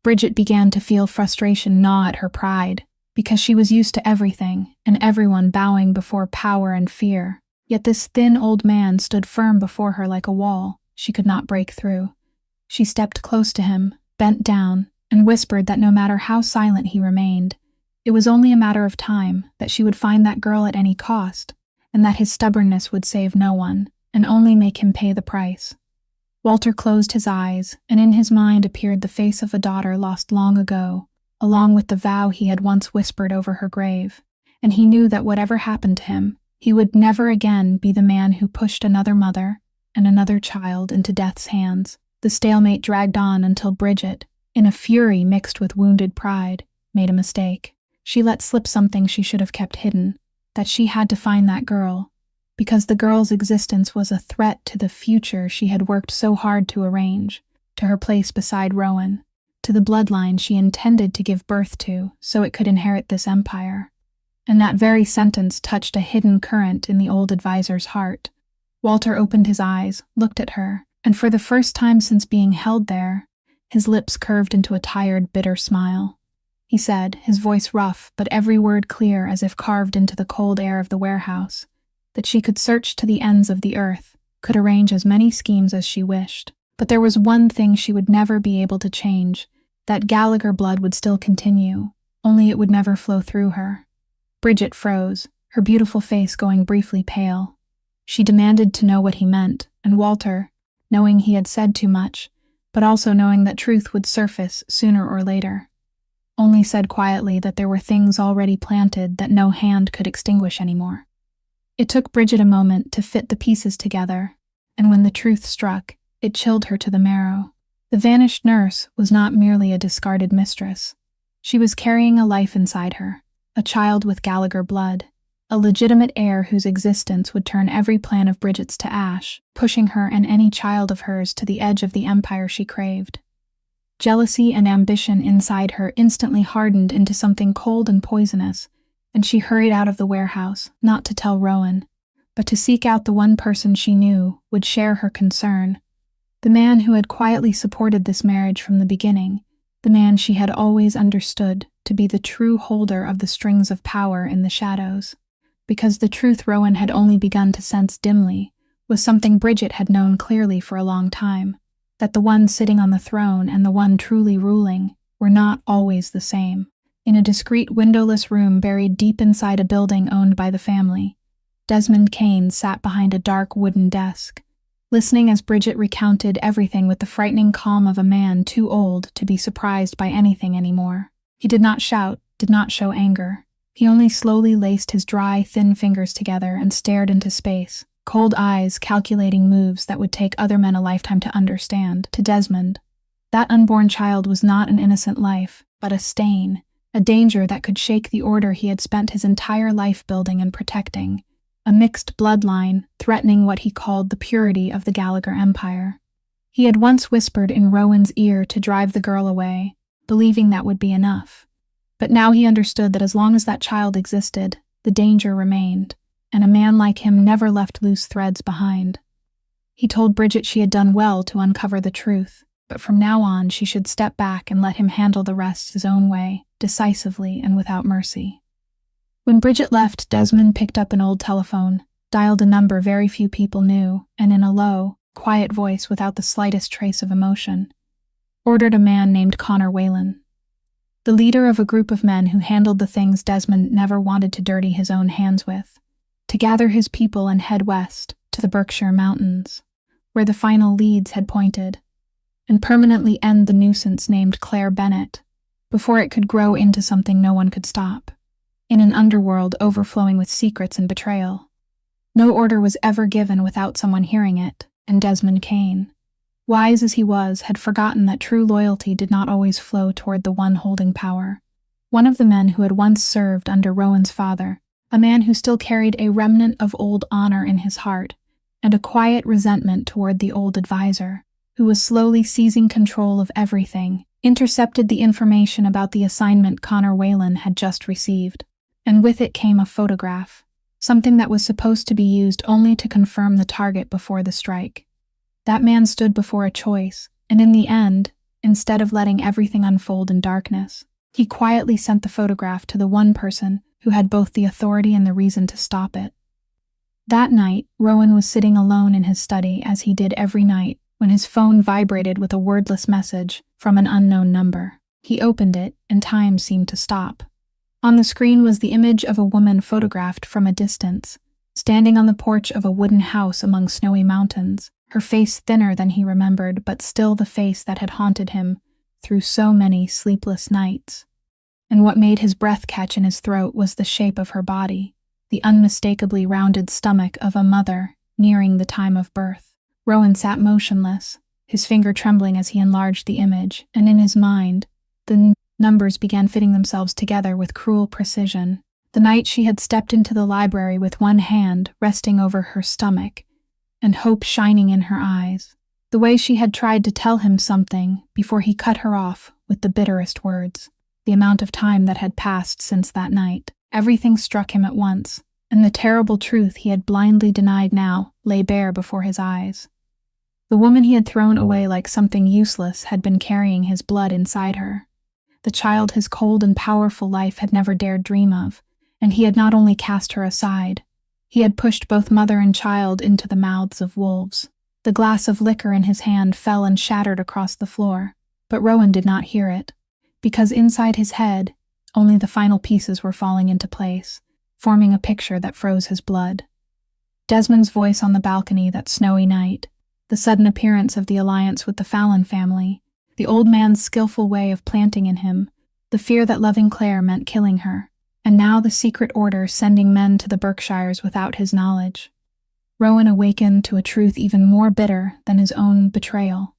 Bridget began to feel frustration gnaw at her pride, because she was used to everything and everyone bowing before power and fear, yet this thin old man stood firm before her like a wall she could not break through. She stepped close to him, bent down, and whispered that no matter how silent he remained, it was only a matter of time that she would find that girl at any cost, and that his stubbornness would save no one, and only make him pay the price. Walter closed his eyes, and in his mind appeared the face of a daughter lost long ago, along with the vow he had once whispered over her grave, and he knew that whatever happened to him, he would never again be the man who pushed another mother and another child into death's hands. The stalemate dragged on until Bridget, in a fury mixed with wounded pride, made a mistake. She let slip something she should have kept hidden, that she had to find that girl, because the girl's existence was a threat to the future she had worked so hard to arrange, to her place beside Rowan, to the bloodline she intended to give birth to so it could inherit this empire. And that very sentence touched a hidden current in the old advisor's heart. Walter opened his eyes, looked at her, and for the first time since being held there, his lips curved into a tired, bitter smile. He said, his voice rough but every word clear as if carved into the cold air of the warehouse, that she could search to the ends of the earth, could arrange as many schemes as she wished. But there was one thing she would never be able to change. That Gallagher blood would still continue, only it would never flow through her. Bridget froze, her beautiful face going briefly pale. She demanded to know what he meant, and Walter, knowing he had said too much, but also knowing that truth would surface sooner or later, only said quietly that there were things already planted that no hand could extinguish anymore. It took Bridget a moment to fit the pieces together, and when the truth struck, it chilled her to the marrow. The vanished nurse was not merely a discarded mistress. She was carrying a life inside her, a child with Gallagher blood, a legitimate heir whose existence would turn every plan of Bridget's to ash, pushing her and any child of hers to the edge of the empire she craved. Jealousy and ambition inside her instantly hardened into something cold and poisonous, and she hurried out of the warehouse, not to tell Rowan, but to seek out the one person she knew would share her concern, the man who had quietly supported this marriage from the beginning, the man she had always understood to be the true holder of the strings of power in the shadows. Because the truth Rowan had only begun to sense dimly was something Bridget had known clearly for a long time, that the one sitting on the throne and the one truly ruling were not always the same. In a discreet windowless room buried deep inside a building owned by the family, Desmond Kane sat behind a dark wooden desk, listening as Bridget recounted everything with the frightening calm of a man too old to be surprised by anything anymore. He did not shout, did not show anger. He only slowly laced his dry, thin fingers together and stared into space, cold eyes calculating moves that would take other men a lifetime to understand. To Desmond, that unborn child was not an innocent life, but a stain, a danger that could shake the order he had spent his entire life building and protecting. A mixed bloodline threatening what he called the purity of the Gallagher Empire. He had once whispered in Rowan's ear to drive the girl away, believing that would be enough. But now he understood that as long as that child existed, the danger remained, and a man like him never left loose threads behind. He told Bridget she had done well to uncover the truth, but from now on she should step back and let him handle the rest his own way, decisively and without mercy. When Bridget left, Desmond picked up an old telephone, dialed a number very few people knew, and in a low, quiet voice without the slightest trace of emotion, ordered a man named Connor Whalen, the leader of a group of men who handled the things Desmond never wanted to dirty his own hands with, to gather his people and head west to the Berkshire Mountains, where the final leads had pointed, and permanently end the nuisance named Claire Bennett, before it could grow into something no one could stop, in an underworld overflowing with secrets and betrayal. No order was ever given without someone hearing it, and Desmond Kane, wise as he was, had forgotten that true loyalty did not always flow toward the one holding power. One of the men who had once served under Rowan's father, a man who still carried a remnant of old honor in his heart, and a quiet resentment toward the old advisor, who was slowly seizing control of everything, intercepted the information about the assignment Connor Whalen had just received. And with it came a photograph, something that was supposed to be used only to confirm the target before the strike. That man stood before a choice, and in the end, instead of letting everything unfold in darkness, he quietly sent the photograph to the one person who had both the authority and the reason to stop it. That night, Rowan was sitting alone in his study as he did every night when his phone vibrated with a wordless message from an unknown number. He opened it, and time seemed to stop. On the screen was the image of a woman photographed from a distance, standing on the porch of a wooden house among snowy mountains, her face thinner than he remembered, but still the face that had haunted him through so many sleepless nights. And what made his breath catch in his throat was the shape of her body, the unmistakably rounded stomach of a mother nearing the time of birth. Rowan sat motionless, his finger trembling as he enlarged the image, and in his mind, the numbers began fitting themselves together with cruel precision. The night she had stepped into the library with one hand resting over her stomach, and hope shining in her eyes. The way she had tried to tell him something before he cut her off with the bitterest words. The amount of time that had passed since that night. Everything struck him at once, and the terrible truth he had blindly denied now lay bare before his eyes. The woman he had thrown away like something useless had been carrying his blood inside her. The child his cold and powerful life had never dared dream of, and he had not only cast her aside, he had pushed both mother and child into the mouths of wolves. The glass of liquor in his hand fell and shattered across the floor, but Rowan did not hear it, because inside his head, only the final pieces were falling into place, forming a picture that froze his blood. Desmond's voice on the balcony that snowy night, the sudden appearance of the alliance with the Fallon family, the old man's skillful way of planting in him, the fear that loving Claire meant killing her, and now the secret order sending men to the Berkshires without his knowledge. Rowan awakened to a truth even more bitter than his own betrayal,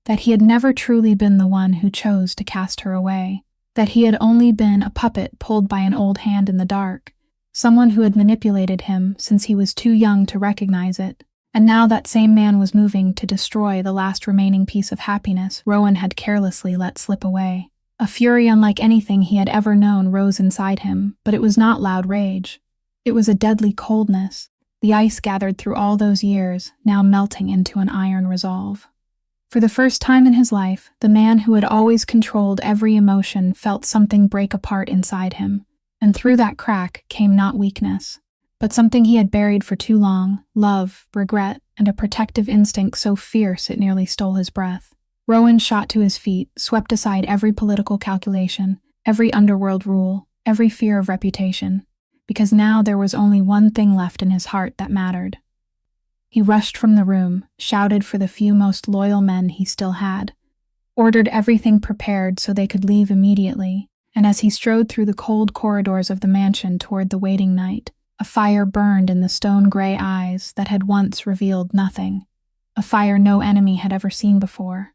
that he had never truly been the one who chose to cast her away, that he had only been a puppet pulled by an old hand in the dark, someone who had manipulated him since he was too young to recognize it. And now that same man was moving to destroy the last remaining piece of happiness Rowan had carelessly let slip away. A fury unlike anything he had ever known rose inside him, but it was not loud rage. It was a deadly coldness, the ice gathered through all those years, now melting into an iron resolve. For the first time in his life, the man who had always controlled every emotion felt something break apart inside him, and through that crack came not weakness, but something he had buried for too long, love, regret, and a protective instinct so fierce it nearly stole his breath. Rowan shot to his feet, swept aside every political calculation, every underworld rule, every fear of reputation, because now there was only one thing left in his heart that mattered. He rushed from the room, shouted for the few most loyal men he still had, ordered everything prepared so they could leave immediately, and as he strode through the cold corridors of the mansion toward the waiting night, a fire burned in the stone-gray eyes that had once revealed nothing, a fire no enemy had ever seen before,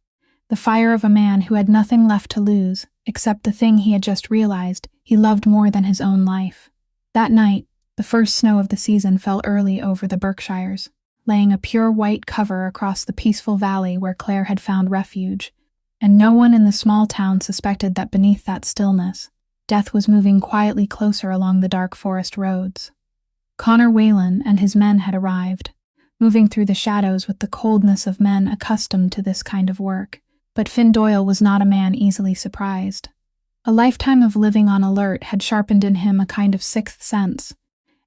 the fire of a man who had nothing left to lose except the thing he had just realized he loved more than his own life. That night, the first snow of the season fell early over the Berkshires, laying a pure white cover across the peaceful valley where Claire had found refuge, and no one in the small town suspected that beneath that stillness, death was moving quietly closer along the dark forest roads. Connor Whalen and his men had arrived, moving through the shadows with the coldness of men accustomed to this kind of work, but Finn Doyle was not a man easily surprised. A lifetime of living on alert had sharpened in him a kind of sixth sense,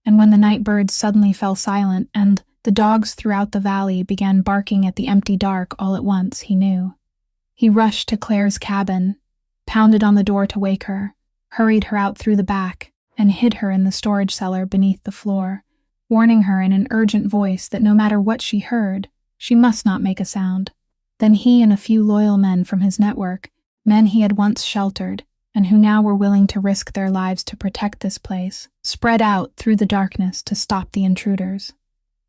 and when the night birds suddenly fell silent and the dogs throughout the valley began barking at the empty dark all at once, he knew. He rushed to Claire's cabin, pounded on the door to wake her, hurried her out through the back, and hid her in the storage cellar beneath the floor, warning her in an urgent voice that no matter what she heard, she must not make a sound. Then he and a few loyal men from his network, men he had once sheltered, and who now were willing to risk their lives to protect this place, spread out through the darkness to stop the intruders.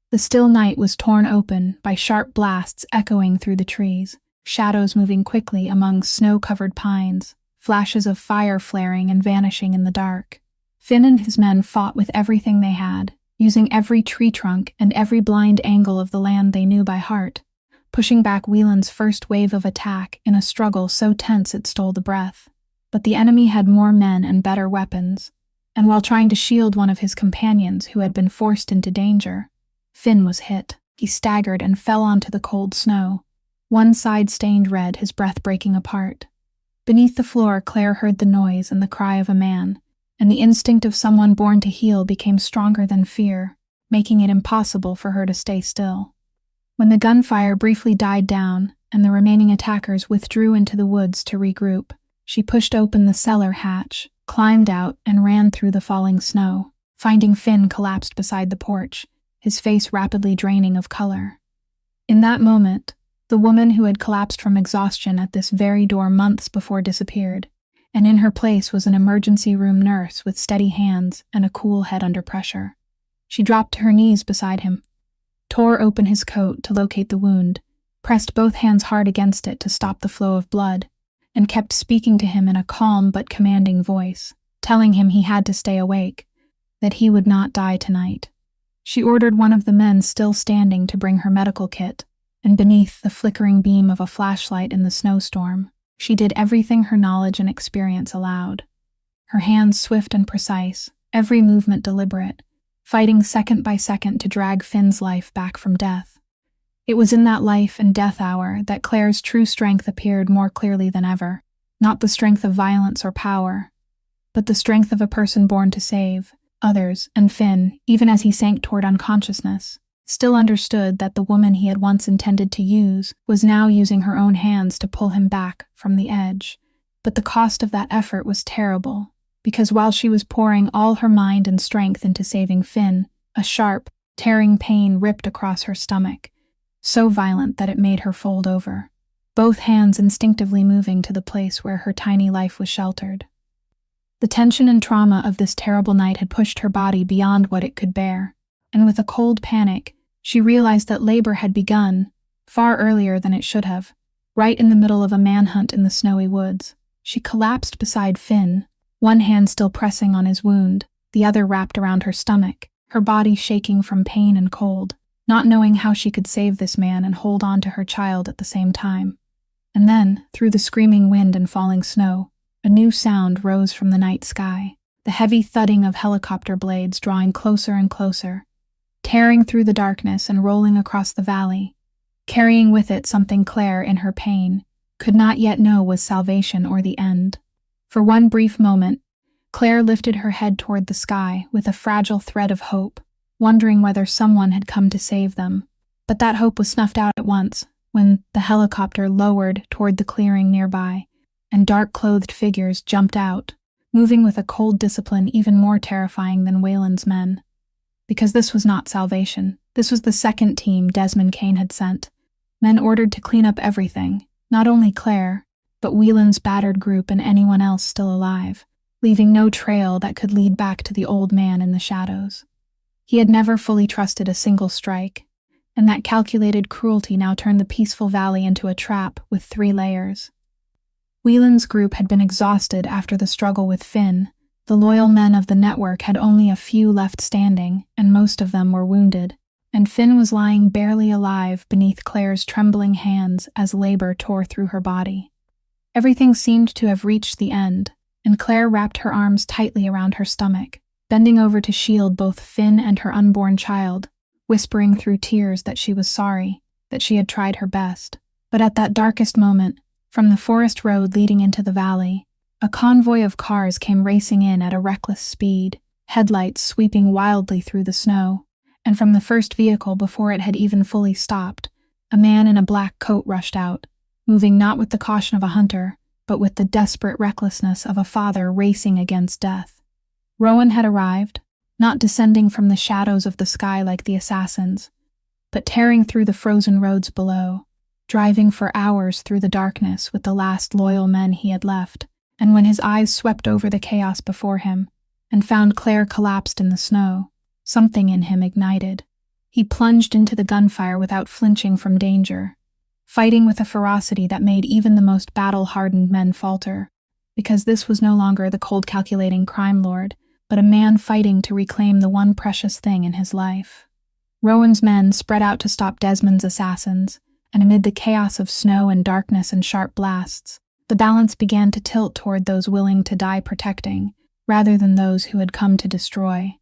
The still night was torn open by sharp blasts echoing through the trees, shadows moving quickly among snow-covered pines, flashes of fire flaring and vanishing in the dark. Finn and his men fought with everything they had, using every tree trunk and every blind angle of the land they knew by heart, pushing back Whelan's first wave of attack in a struggle so tense it stole the breath. But the enemy had more men and better weapons, and while trying to shield one of his companions who had been forced into danger, Finn was hit. He staggered and fell onto the cold snow, one side stained red, his breath breaking apart. Beneath the floor, Claire heard the noise and the cry of a man, and the instinct of someone born to heal became stronger than fear, making it impossible for her to stay still. When the gunfire briefly died down and the remaining attackers withdrew into the woods to regroup, she pushed open the cellar hatch, climbed out, and ran through the falling snow, finding Finn collapsed beside the porch, his face rapidly draining of color. In that moment, the woman who had collapsed from exhaustion at this very door months before disappeared, and in her place was an emergency room nurse with steady hands and a cool head under pressure. She dropped to her knees beside him, tore open his coat to locate the wound, pressed both hands hard against it to stop the flow of blood, and kept speaking to him in a calm but commanding voice, telling him he had to stay awake, that he would not die tonight. She ordered one of the men still standing to bring her medical kit, and beneath the flickering beam of a flashlight in the snowstorm, She did everything her knowledge and experience allowed. Her hands swift and precise, every movement deliberate, fighting second by second to drag Finn's life back from death. It was in that life and death hour that Claire's true strength appeared more clearly than ever. Not the strength of violence or power, but the strength of a person born to save others, and Finn, even as he sank toward unconsciousness, still understood that the woman he had once intended to use was now using her own hands to pull him back from the edge. But the cost of that effort was terrible, because while she was pouring all her mind and strength into saving Finn, a sharp, tearing pain ripped across her stomach, so violent that it made her fold over, both hands instinctively moving to the place where her tiny life was sheltered. The tension and trauma of this terrible night had pushed her body beyond what it could bear, and with a cold panic, she realized that labor had begun, far earlier than it should have, right in the middle of a manhunt in the snowy woods. She collapsed beside Finn, one hand still pressing on his wound, the other wrapped around her stomach, her body shaking from pain and cold, not knowing how she could save this man and hold on to her child at the same time. And then, through the screaming wind and falling snow, a new sound rose from the night sky, the heavy thudding of helicopter blades drawing closer and closer, tearing through the darkness and rolling across the valley, carrying with it something Claire, in her pain, could not yet know was salvation or the end. For one brief moment, Claire lifted her head toward the sky with a fragile thread of hope, wondering whether someone had come to save them. But that hope was snuffed out at once, when the helicopter lowered toward the clearing nearby, and dark-clothed figures jumped out, moving with a cold discipline even more terrifying than Wayland's men. Because this was not salvation. This was the second team Desmond Kane had sent, men ordered to clean up everything, not only Claire, but Whelan's battered group and anyone else still alive, leaving no trail that could lead back to the old man in the shadows. He had never fully trusted a single strike, and that calculated cruelty now turned the peaceful valley into a trap with 3 layers. Whelan's group had been exhausted after the struggle with Finn. The loyal men of the network had only a few left standing, and most of them were wounded, and Finn was lying barely alive beneath Claire's trembling hands as labor tore through her body. Everything seemed to have reached the end, and Claire wrapped her arms tightly around her stomach, bending over to shield both Finn and her unborn child, whispering through tears that she was sorry, that she had tried her best. But at that darkest moment, from the forest road leading into the valley, a convoy of cars came racing in at a reckless speed, headlights sweeping wildly through the snow, and from the first vehicle before it had even fully stopped, a man in a black coat rushed out, moving not with the caution of a hunter, but with the desperate recklessness of a father racing against death. Rowan had arrived, not descending from the shadows of the sky like the assassins, but tearing through the frozen roads below, driving for hours through the darkness with the last loyal men he had left, and when his eyes swept over the chaos before him and found Claire collapsed in the snow, something in him ignited. He plunged into the gunfire without flinching from danger, fighting with a ferocity that made even the most battle-hardened men falter, because this was no longer the cold calculating crime lord, but a man fighting to reclaim the one precious thing in his life. Rowan's men spread out to stop Desmond's assassins, and amid the chaos of snow and darkness and sharp blasts, the balance began to tilt toward those willing to die protecting, rather than those who had come to destroy.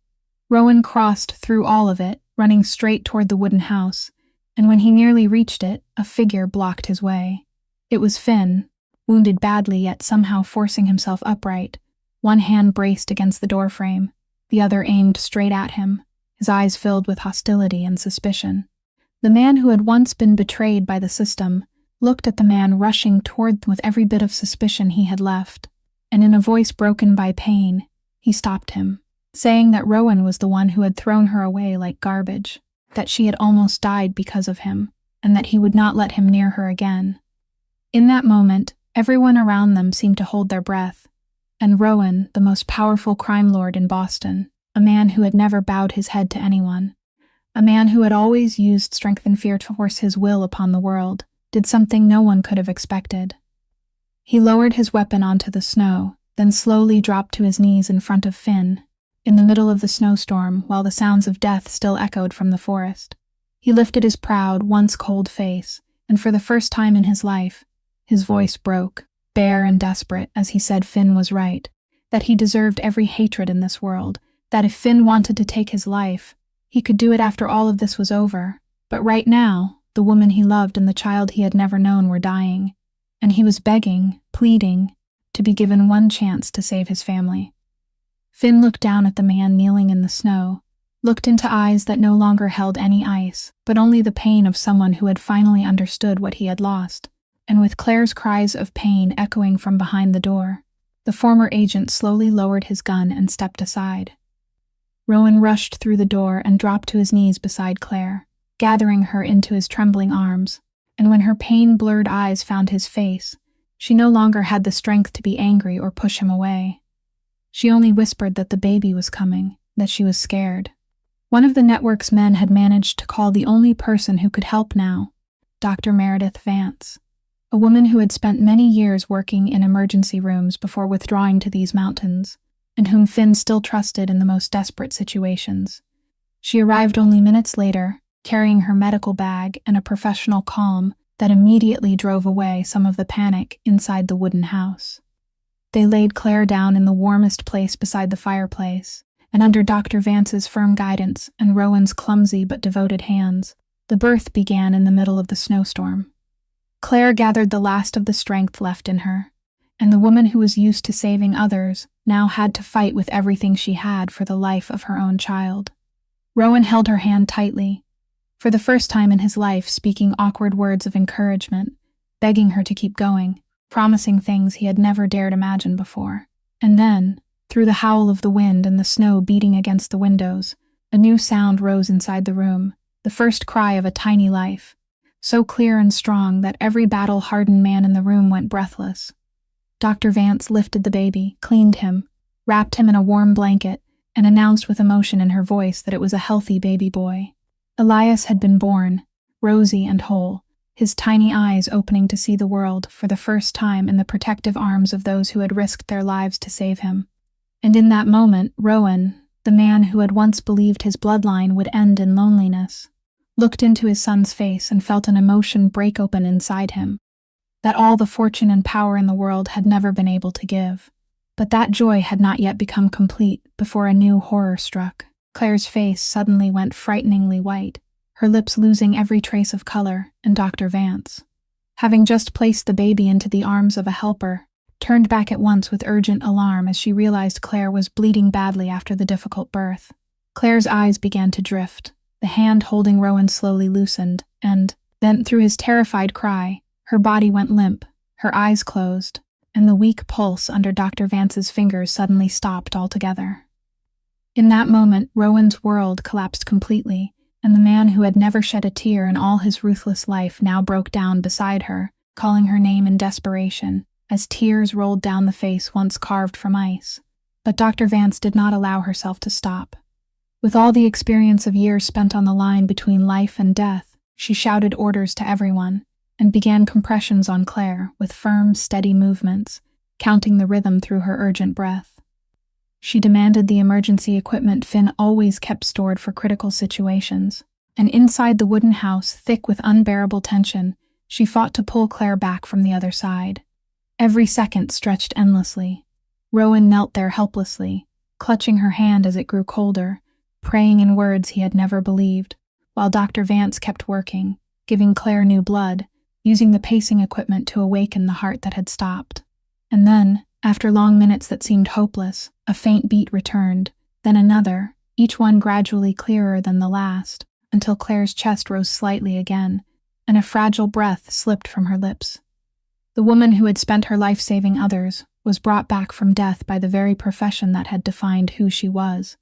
Rowan crossed through all of it, running straight toward the wooden house, and when he nearly reached it, a figure blocked his way. It was Finn, wounded badly yet somehow forcing himself upright, one hand braced against the doorframe, the other aimed straight at him, his eyes filled with hostility and suspicion. The man who had once been betrayed by the system looked at the man rushing toward them with every bit of suspicion he had left, and in a voice broken by pain, he stopped him, saying that Rowan was the one who had thrown her away like garbage, that she had almost died because of him, and that he would not let him near her again. In that moment, everyone around them seemed to hold their breath, and Rowan, the most powerful crime lord in Boston, a man who had never bowed his head to anyone, a man who had always used strength and fear to force his will upon the world, did something no one could have expected. He lowered his weapon onto the snow, then slowly dropped to his knees in front of Finn, in the middle of the snowstorm while the sounds of death still echoed from the forest. He lifted his proud, once cold face, and for the first time in his life, his voice broke. bare and desperate, as he said Finn was right, that he deserved every hatred in this world, that if Finn wanted to take his life, he could do it after all of this was over. But right now, the woman he loved and the child he had never known were dying, and he was begging, pleading, to be given one chance to save his family. Finn looked down at the man kneeling in the snow, looked into eyes that no longer held any ice, but only the pain of someone who had finally understood what he had lost. And with Claire's cries of pain echoing from behind the door, the former agent slowly lowered his gun and stepped aside. Rowan rushed through the door and dropped to his knees beside Claire, gathering her into his trembling arms, and when her pain-blurred eyes found his face, she no longer had the strength to be angry or push him away. She only whispered that the baby was coming, that she was scared. One of the network's men had managed to call the only person who could help now, Dr. Meredith Vance, a woman who had spent many years working in emergency rooms before withdrawing to these mountains, and whom Finn still trusted in the most desperate situations. She arrived only minutes later, carrying her medical bag and a professional calm that immediately drove away some of the panic inside the wooden house. They laid Claire down in the warmest place beside the fireplace, and under Dr. Vance's firm guidance and Rowan's clumsy but devoted hands, the birth began in the middle of the snowstorm. Claire gathered the last of the strength left in her, and the woman who was used to saving others now had to fight with everything she had for the life of her own child. Rowan held her hand tightly, for the first time in his life speaking awkward words of encouragement, begging her to keep going, promising things he had never dared imagine before. And then, through the howl of the wind and the snow beating against the windows, a new sound rose inside the room, the first cry of a tiny life, so clear and strong that every battle-hardened man in the room went breathless. Dr. Vance lifted the baby, cleaned him, wrapped him in a warm blanket, and announced with emotion in her voice that it was a healthy baby boy. Elias had been born, rosy and whole, his tiny eyes opening to see the world for the first time in the protective arms of those who had risked their lives to save him. And in that moment, Rowan, the man who had once believed his bloodline would end in loneliness, looked into his son's face and felt an emotion break open inside him, that all the fortune and power in the world had never been able to give. But that joy had not yet become complete before a new horror struck. Claire's face suddenly went frighteningly white, her lips losing every trace of color, and Dr. Vance, having just placed the baby into the arms of a helper, turned back at once with urgent alarm as she realized Claire was bleeding badly after the difficult birth. Claire's eyes began to drift, the hand holding Rowan slowly loosened, and then, through his terrified cry, her body went limp, her eyes closed, and the weak pulse under Dr. Vance's fingers suddenly stopped altogether. In that moment, Rowan's world collapsed completely, and the man who had never shed a tear in all his ruthless life now broke down beside her, calling her name in desperation, as tears rolled down the face once carved from ice. But Dr. Vance did not allow herself to stop. With all the experience of years spent on the line between life and death, she shouted orders to everyone, and began compressions on Claire with firm, steady movements, counting the rhythm through her urgent breath. She demanded the emergency equipment Finn always kept stored for critical situations, and inside the wooden house, thick with unbearable tension, she fought to pull Claire back from the other side. Every second stretched endlessly. Rowan knelt there helplessly, clutching her hand as it grew colder, praying in words he had never believed, while Dr. Vance kept working, giving Claire new blood, using the pacing equipment to awaken the heart that had stopped. And then, after long minutes that seemed hopeless, a faint beat returned, then another, each one gradually clearer than the last, until Claire's chest rose slightly again, and a fragile breath slipped from her lips. The woman who had spent her life saving others was brought back from death by the very profession that had defined who she was,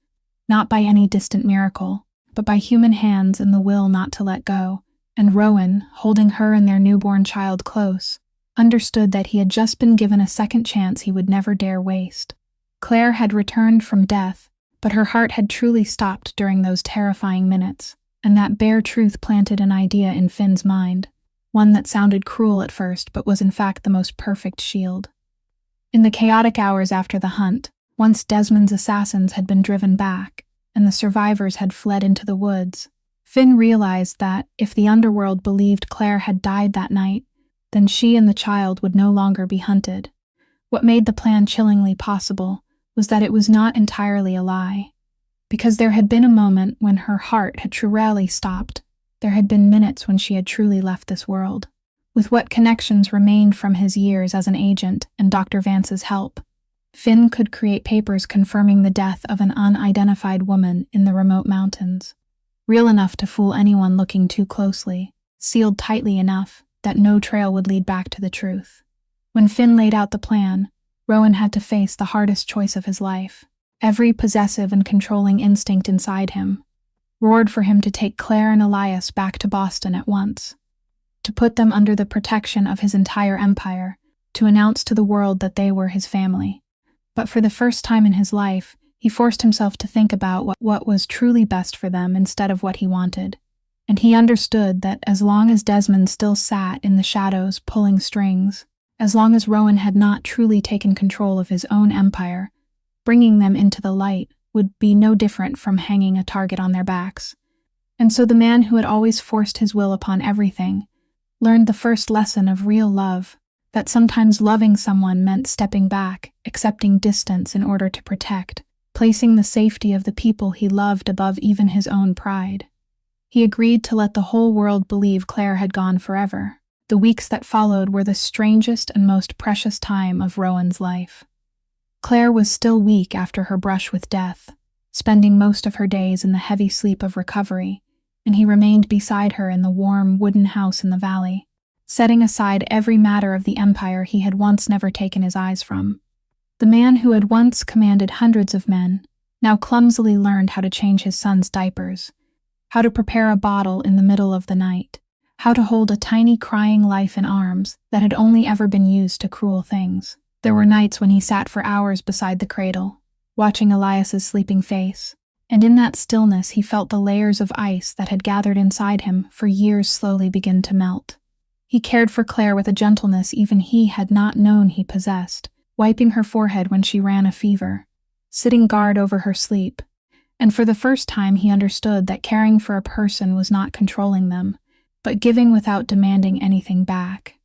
not by any distant miracle, but by human hands and the will not to let go, and Rowan, holding her and their newborn child close, understood that he had just been given a second chance he would never dare waste. Claire had returned from death, but her heart had truly stopped during those terrifying minutes, and that bare truth planted an idea in Finn's mind, one that sounded cruel at first but was in fact the most perfect shield. In the chaotic hours after the hunt, once Desmond's assassins had been driven back, and the survivors had fled into the woods, Finn realized that, if the underworld believed Claire had died that night, then she and the child would no longer be hunted. What made the plan chillingly possible was that it was not entirely a lie. Because there had been a moment when her heart had truly stopped. There had been minutes when she had truly left this world. With what connections remained from his years as an agent and Dr. Vance's help, Finn could create papers confirming the death of an unidentified woman in the remote mountains. Real enough to fool anyone looking too closely, sealed tightly enough that no trail would lead back to the truth. When Finn laid out the plan, Rowan had to face the hardest choice of his life. Every possessive and controlling instinct inside him roared for him to take Claire and Elias back to Boston at once, to put them under the protection of his entire empire, to announce to the world that they were his family. But for the first time in his life, he forced himself to think about what was truly best for them instead of what he wanted. And he understood that as long as Desmond still sat in the shadows pulling strings, as long as Rowan had not truly taken control of his own empire, bringing them into the light would be no different from hanging a target on their backs. And so the man who had always forced his will upon everything learned the first lesson of real love, that sometimes loving someone meant stepping back, accepting distance in order to protect, placing the safety of the people he loved above even his own pride. He agreed to let the whole world believe Claire had gone forever. The weeks that followed were the strangest and most precious time of Rowan's life. Claire was still weak after her brush with death, spending most of her days in the heavy sleep of recovery, and he remained beside her in the warm wooden house in the valley, setting aside every matter of the empire he had once never taken his eyes from. The man who had once commanded hundreds of men now clumsily learned how to change his son's diapers, how to prepare a bottle in the middle of the night, how to hold a tiny crying life in arms that had only ever been used to cruel things. There were nights when he sat for hours beside the cradle, watching Elias's sleeping face, and in that stillness he felt the layers of ice that had gathered inside him for years slowly begin to melt. He cared for Claire with a gentleness even he had not known he possessed, wiping her forehead when she ran a fever, sitting guard over her sleep, and for the first time he understood that caring for a person was not controlling them, but giving without demanding anything back.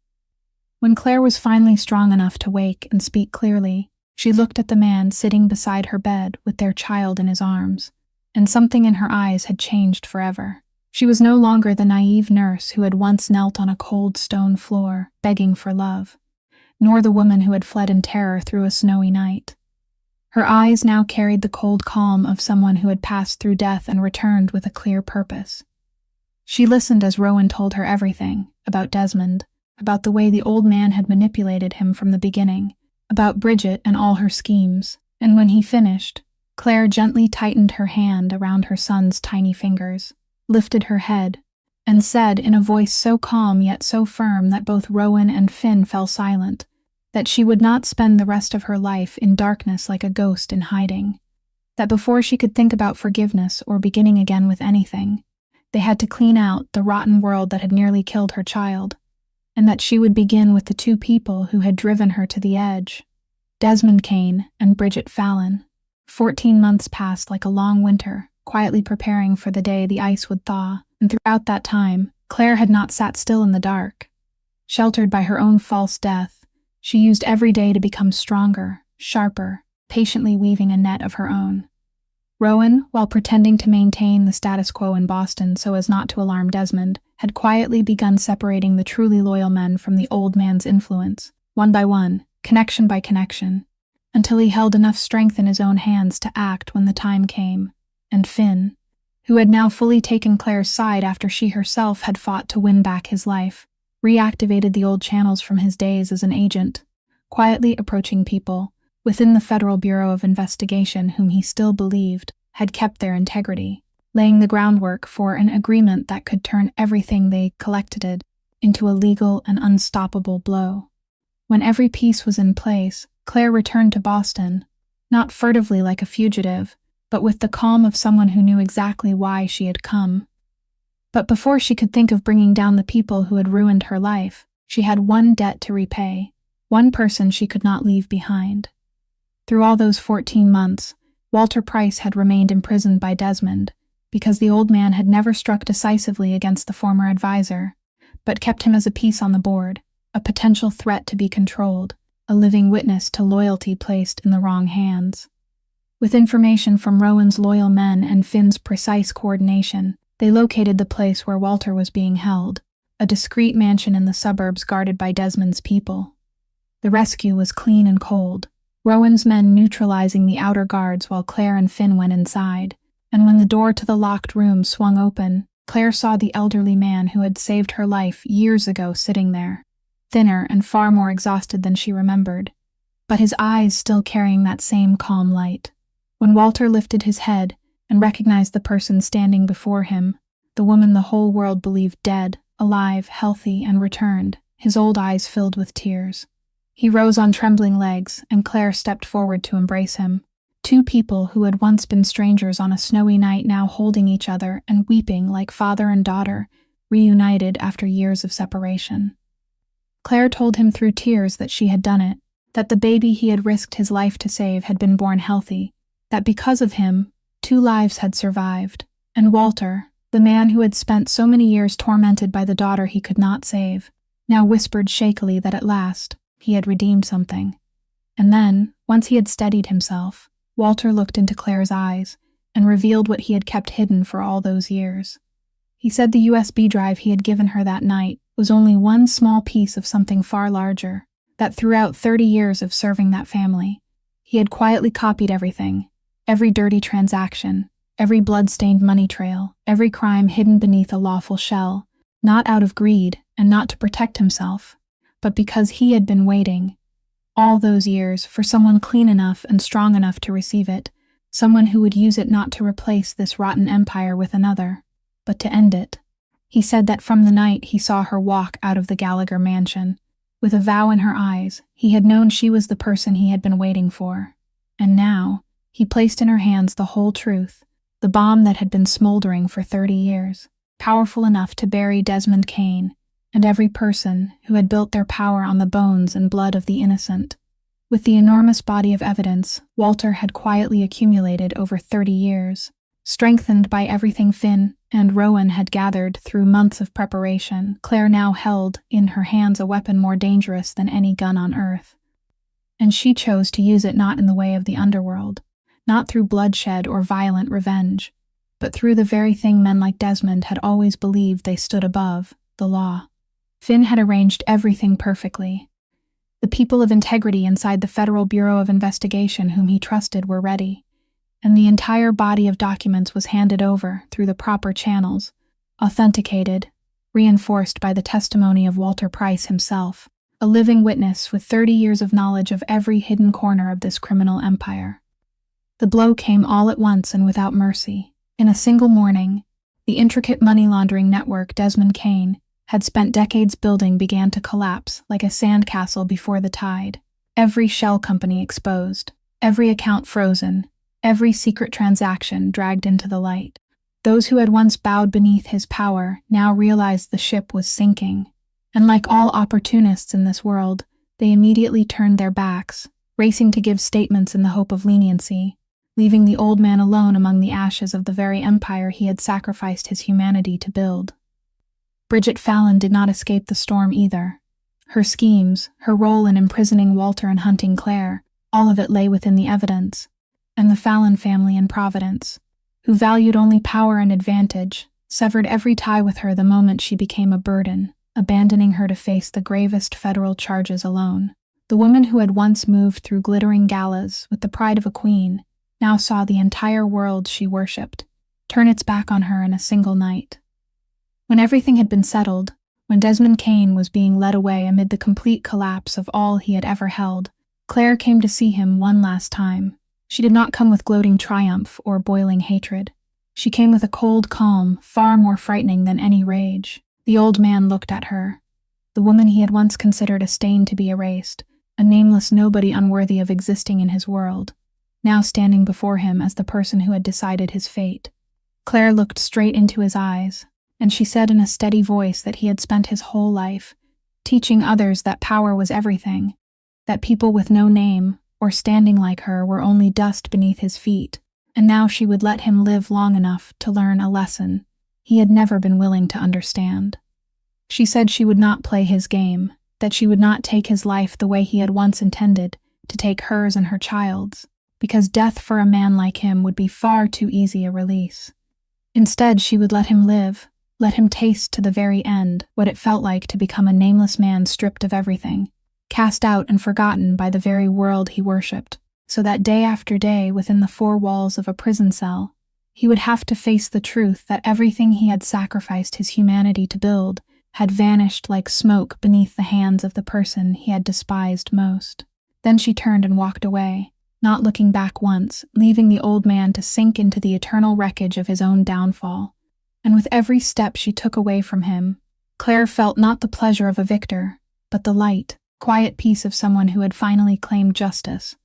When Claire was finally strong enough to wake and speak clearly, she looked at the man sitting beside her bed with their child in his arms, and something in her eyes had changed forever. She was no longer the naive nurse who had once knelt on a cold stone floor, begging for love, nor the woman who had fled in terror through a snowy night. Her eyes now carried the cold calm of someone who had passed through death and returned with a clear purpose. She listened as Rowan told her everything, about Desmond, about the way the old man had manipulated him from the beginning, about Bridget and all her schemes, and when he finished, Claire gently tightened her hand around her son's tiny fingers, lifted her head, and said in a voice so calm yet so firm that both Rowan and Finn fell silent, that she would not spend the rest of her life in darkness like a ghost in hiding, that before she could think about forgiveness or beginning again with anything, they had to clean out the rotten world that had nearly killed her child, and that she would begin with the two people who had driven her to the edge, Desmond Kane and Bridget Fallon. 14 months passed like a long winter, quietly preparing for the day the ice would thaw, and throughout that time, Claire had not sat still in the dark. Sheltered by her own false death, she used every day to become stronger, sharper, patiently weaving a net of her own. Rowan, while pretending to maintain the status quo in Boston so as not to alarm Desmond, had quietly begun separating the truly loyal men from the old man's influence, one by one, connection by connection, until he held enough strength in his own hands to act when the time came. And Finn, who had now fully taken Claire's side after she herself had fought to win back his life, reactivated the old channels from his days as an agent, quietly approaching people within the Federal Bureau of Investigation whom he still believed had kept their integrity, laying the groundwork for an agreement that could turn everything they collected into a legal and unstoppable blow. When every piece was in place, Claire returned to Boston, not furtively like a fugitive, but with the calm of someone who knew exactly why she had come. But before she could think of bringing down the people who had ruined her life, she had one debt to repay, one person she could not leave behind. Through all those 14 months, Walter Price had remained imprisoned by Desmond, because the old man had never struck decisively against the former advisor, but kept him as a piece on the board, a potential threat to be controlled, a living witness to loyalty placed in the wrong hands. With information from Rowan's loyal men and Finn's precise coordination, they located the place where Walter was being held, a discreet mansion in the suburbs guarded by Desmond's people. The rescue was clean and cold, Rowan's men neutralizing the outer guards while Claire and Finn went inside, and when the door to the locked room swung open, Claire saw the elderly man who had saved her life years ago sitting there, thinner and far more exhausted than she remembered, but his eyes still carrying that same calm light. When Walter lifted his head and recognized the person standing before him, the woman the whole world believed dead, alive, healthy, and returned, his old eyes filled with tears. He rose on trembling legs, and Claire stepped forward to embrace him. Two people who had once been strangers on a snowy night now holding each other and weeping like father and daughter, reunited after years of separation. Claire told him through tears that she had done it, that the baby he had risked his life to save had been born healthy, that because of him, 2 lives had survived, and Walter, the man who had spent so many years tormented by the daughter he could not save, now whispered shakily that at last, he had redeemed something. And then, once he had steadied himself, Walter looked into Claire's eyes and revealed what he had kept hidden for all those years. He said the USB drive he had given her that night was only one small piece of something far larger, that throughout 30 years of serving that family, he had quietly copied everything, every dirty transaction, every blood-stained money trail, every crime hidden beneath a lawful shell, not out of greed and not to protect himself, but because he had been waiting, all those years, for someone clean enough and strong enough to receive it, someone who would use it not to replace this rotten empire with another, but to end it. He said that from the night he saw her walk out of the Gallagher mansion, with a vow in her eyes, he had known she was the person he had been waiting for. And now, he placed in her hands the whole truth, the bomb that had been smoldering for 30 years, powerful enough to bury Desmond Kane, and every person who had built their power on the bones and blood of the innocent. With the enormous body of evidence Walter had quietly accumulated over 30 years, strengthened by everything Finn and Rowan had gathered through months of preparation, Claire now held in her hands a weapon more dangerous than any gun on Earth. And she chose to use it not in the way of the underworld, not through bloodshed or violent revenge, but through the very thing men like Desmond had always believed they stood above, the law. Finn had arranged everything perfectly. The people of integrity inside the Federal Bureau of Investigation whom he trusted were ready, and the entire body of documents was handed over through the proper channels, authenticated, reinforced by the testimony of Walter Price himself, a living witness with 30 years of knowledge of every hidden corner of this criminal empire. The blow came all at once and without mercy. In a single morning, the intricate money laundering network Desmond Kane had spent decades building began to collapse like a sandcastle before the tide. Every shell company exposed, every account frozen, every secret transaction dragged into the light. Those who had once bowed beneath his power now realized the ship was sinking, and like all opportunists in this world, they immediately turned their backs, racing to give statements in the hope of leniency, leaving the old man alone among the ashes of the very empire he had sacrificed his humanity to build. Bridget Fallon did not escape the storm either. Her schemes, her role in imprisoning Walter and hunting Claire, all of it lay within the evidence, and the Fallon family in Providence, who valued only power and advantage, severed every tie with her the moment she became a burden, abandoning her to face the gravest federal charges alone. The woman who had once moved through glittering galas with the pride of a queen now saw the entire world she worshipped turn its back on her in a single night. When everything had been settled, when Desmond Kane was being led away amid the complete collapse of all he had ever held, Claire came to see him one last time. She did not come with gloating triumph or boiling hatred. She came with a cold calm far more frightening than any rage. The old man looked at her. The woman he had once considered a stain to be erased, a nameless nobody unworthy of existing in his world, now standing before him as the person who had decided his fate. Claire looked straight into his eyes, and she said in a steady voice that he had spent his whole life teaching others that power was everything, that people with no name or standing like her were only dust beneath his feet, and now she would let him live long enough to learn a lesson he had never been willing to understand. She said she would not play his game, that she would not take his life the way he had once intended to take hers and her child's, because death for a man like him would be far too easy a release. Instead, she would let him live, let him taste to the very end what it felt like to become a nameless man stripped of everything, cast out and forgotten by the very world he worshipped, so that day after day within the four walls of a prison cell, he would have to face the truth that everything he had sacrificed his humanity to build had vanished like smoke beneath the hands of the person he had despised most. Then she turned and walked away, not looking back once, leaving the old man to sink into the eternal wreckage of his own downfall. And with every step she took away from him, Claire felt not the pleasure of a victor, but the light, quiet peace of someone who had finally claimed justice,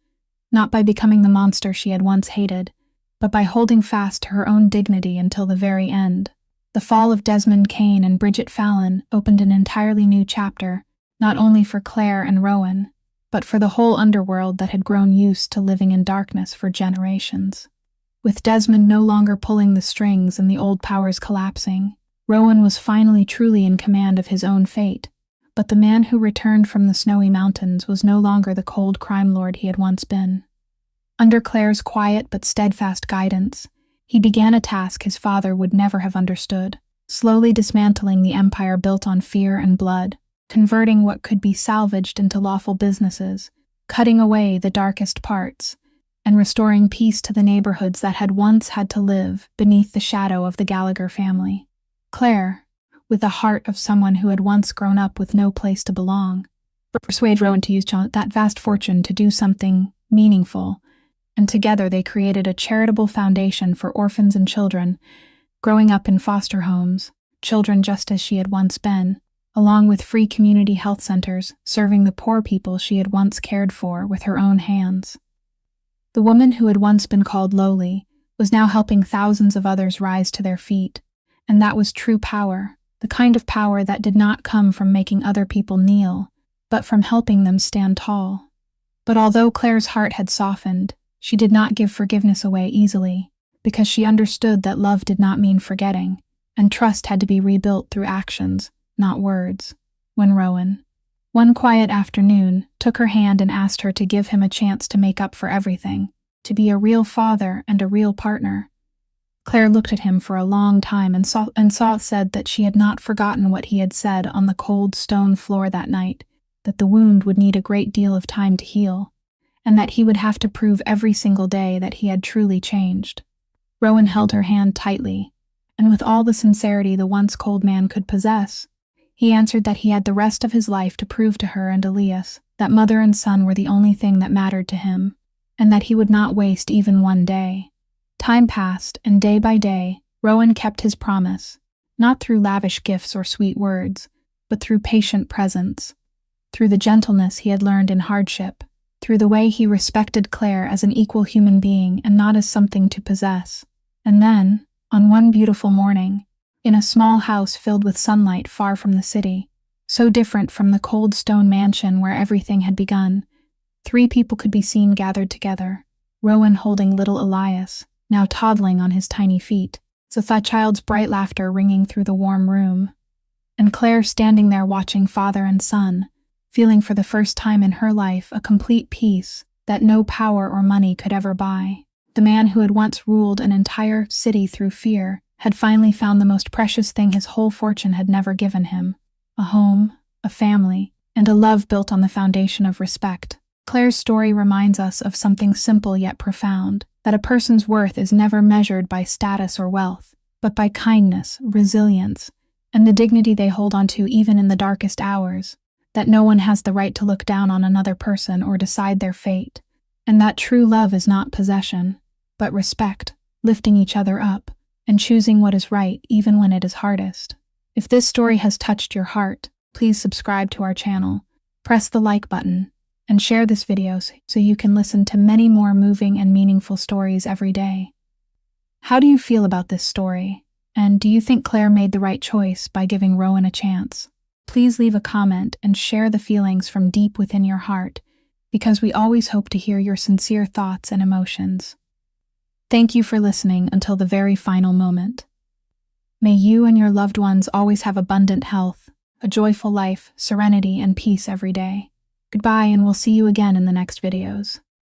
not by becoming the monster she had once hated, but by holding fast to her own dignity until the very end. The fall of Desmond Kane and Bridget Fallon opened an entirely new chapter, not only for Claire and Rowan, but for the whole underworld that had grown used to living in darkness for generations. With Desmond no longer pulling the strings and the old powers collapsing, Rowan was finally truly in command of his own fate, but the man who returned from the snowy mountains was no longer the cold crime lord he had once been. Under Claire's quiet but steadfast guidance, he began a task his father would never have understood, slowly dismantling the empire built on fear and blood, converting what could be salvaged into lawful businesses, cutting away the darkest parts, and restoring peace to the neighborhoods that had once had to live beneath the shadow of the Gallagher family. Claire, with the heart of someone who had once grown up with no place to belong, persuaded Rowan to use that vast fortune to do something meaningful, and together they created a charitable foundation for orphans and children growing up in foster homes, children just as she had once been, along with free community health centers serving the poor people she had once cared for with her own hands. The woman who had once been called lowly was now helping thousands of others rise to their feet, and that was true power, the kind of power that did not come from making other people kneel, but from helping them stand tall. But although Claire's heart had softened, she did not give forgiveness away easily, because she understood that love did not mean forgetting, and trust had to be rebuilt through actions, not words. When Rowan, one quiet afternoon, took her hand and asked her to give him a chance to make up for everything, to be a real father and a real partner, Claire looked at him for a long time and said that she had not forgotten what he had said on the cold stone floor that night, that the wound would need a great deal of time to heal, and that he would have to prove every single day that he had truly changed. Rowan held her hand tightly, and with all the sincerity the once cold man could possess, he answered that he had the rest of his life to prove to her and Elias that mother and son were the only thing that mattered to him, and that he would not waste even one day. Time passed, and day by day, Rowan kept his promise, not through lavish gifts or sweet words, but through patient presence, through the gentleness he had learned in hardship, through the way he respected Claire as an equal human being and not as something to possess. And then, on one beautiful morning, in a small house filled with sunlight far from the city, so different from the cold stone mansion where everything had begun, 3 people could be seen gathered together, Rowan holding little Elias, now toddling on his tiny feet, the child's bright laughter ringing through the warm room, and Claire standing there watching father and son, feeling for the first time in her life a complete peace that no power or money could ever buy. The man who had once ruled an entire city through fear had finally found the most precious thing his whole fortune had never given him: a home, a family, and a love built on the foundation of respect. Claire's story reminds us of something simple yet profound, that a person's worth is never measured by status or wealth, but by kindness, resilience, and the dignity they hold onto even in the darkest hours, that no one has the right to look down on another person or decide their fate, and that true love is not possession, but respect, lifting each other up, and choosing what is right even when it is hardest. If this story has touched your heart, please subscribe to our channel, press the like button, and share this video so you can listen to many more moving and meaningful stories every day. How do you feel about this story? And do you think Claire made the right choice by giving Rowan a chance? Please leave a comment and share the feelings from deep within your heart, because we always hope to hear your sincere thoughts and emotions. Thank you for listening until the very final moment. May you and your loved ones always have abundant health, a joyful life, serenity, and peace every day. Goodbye, and we'll see you again in the next videos.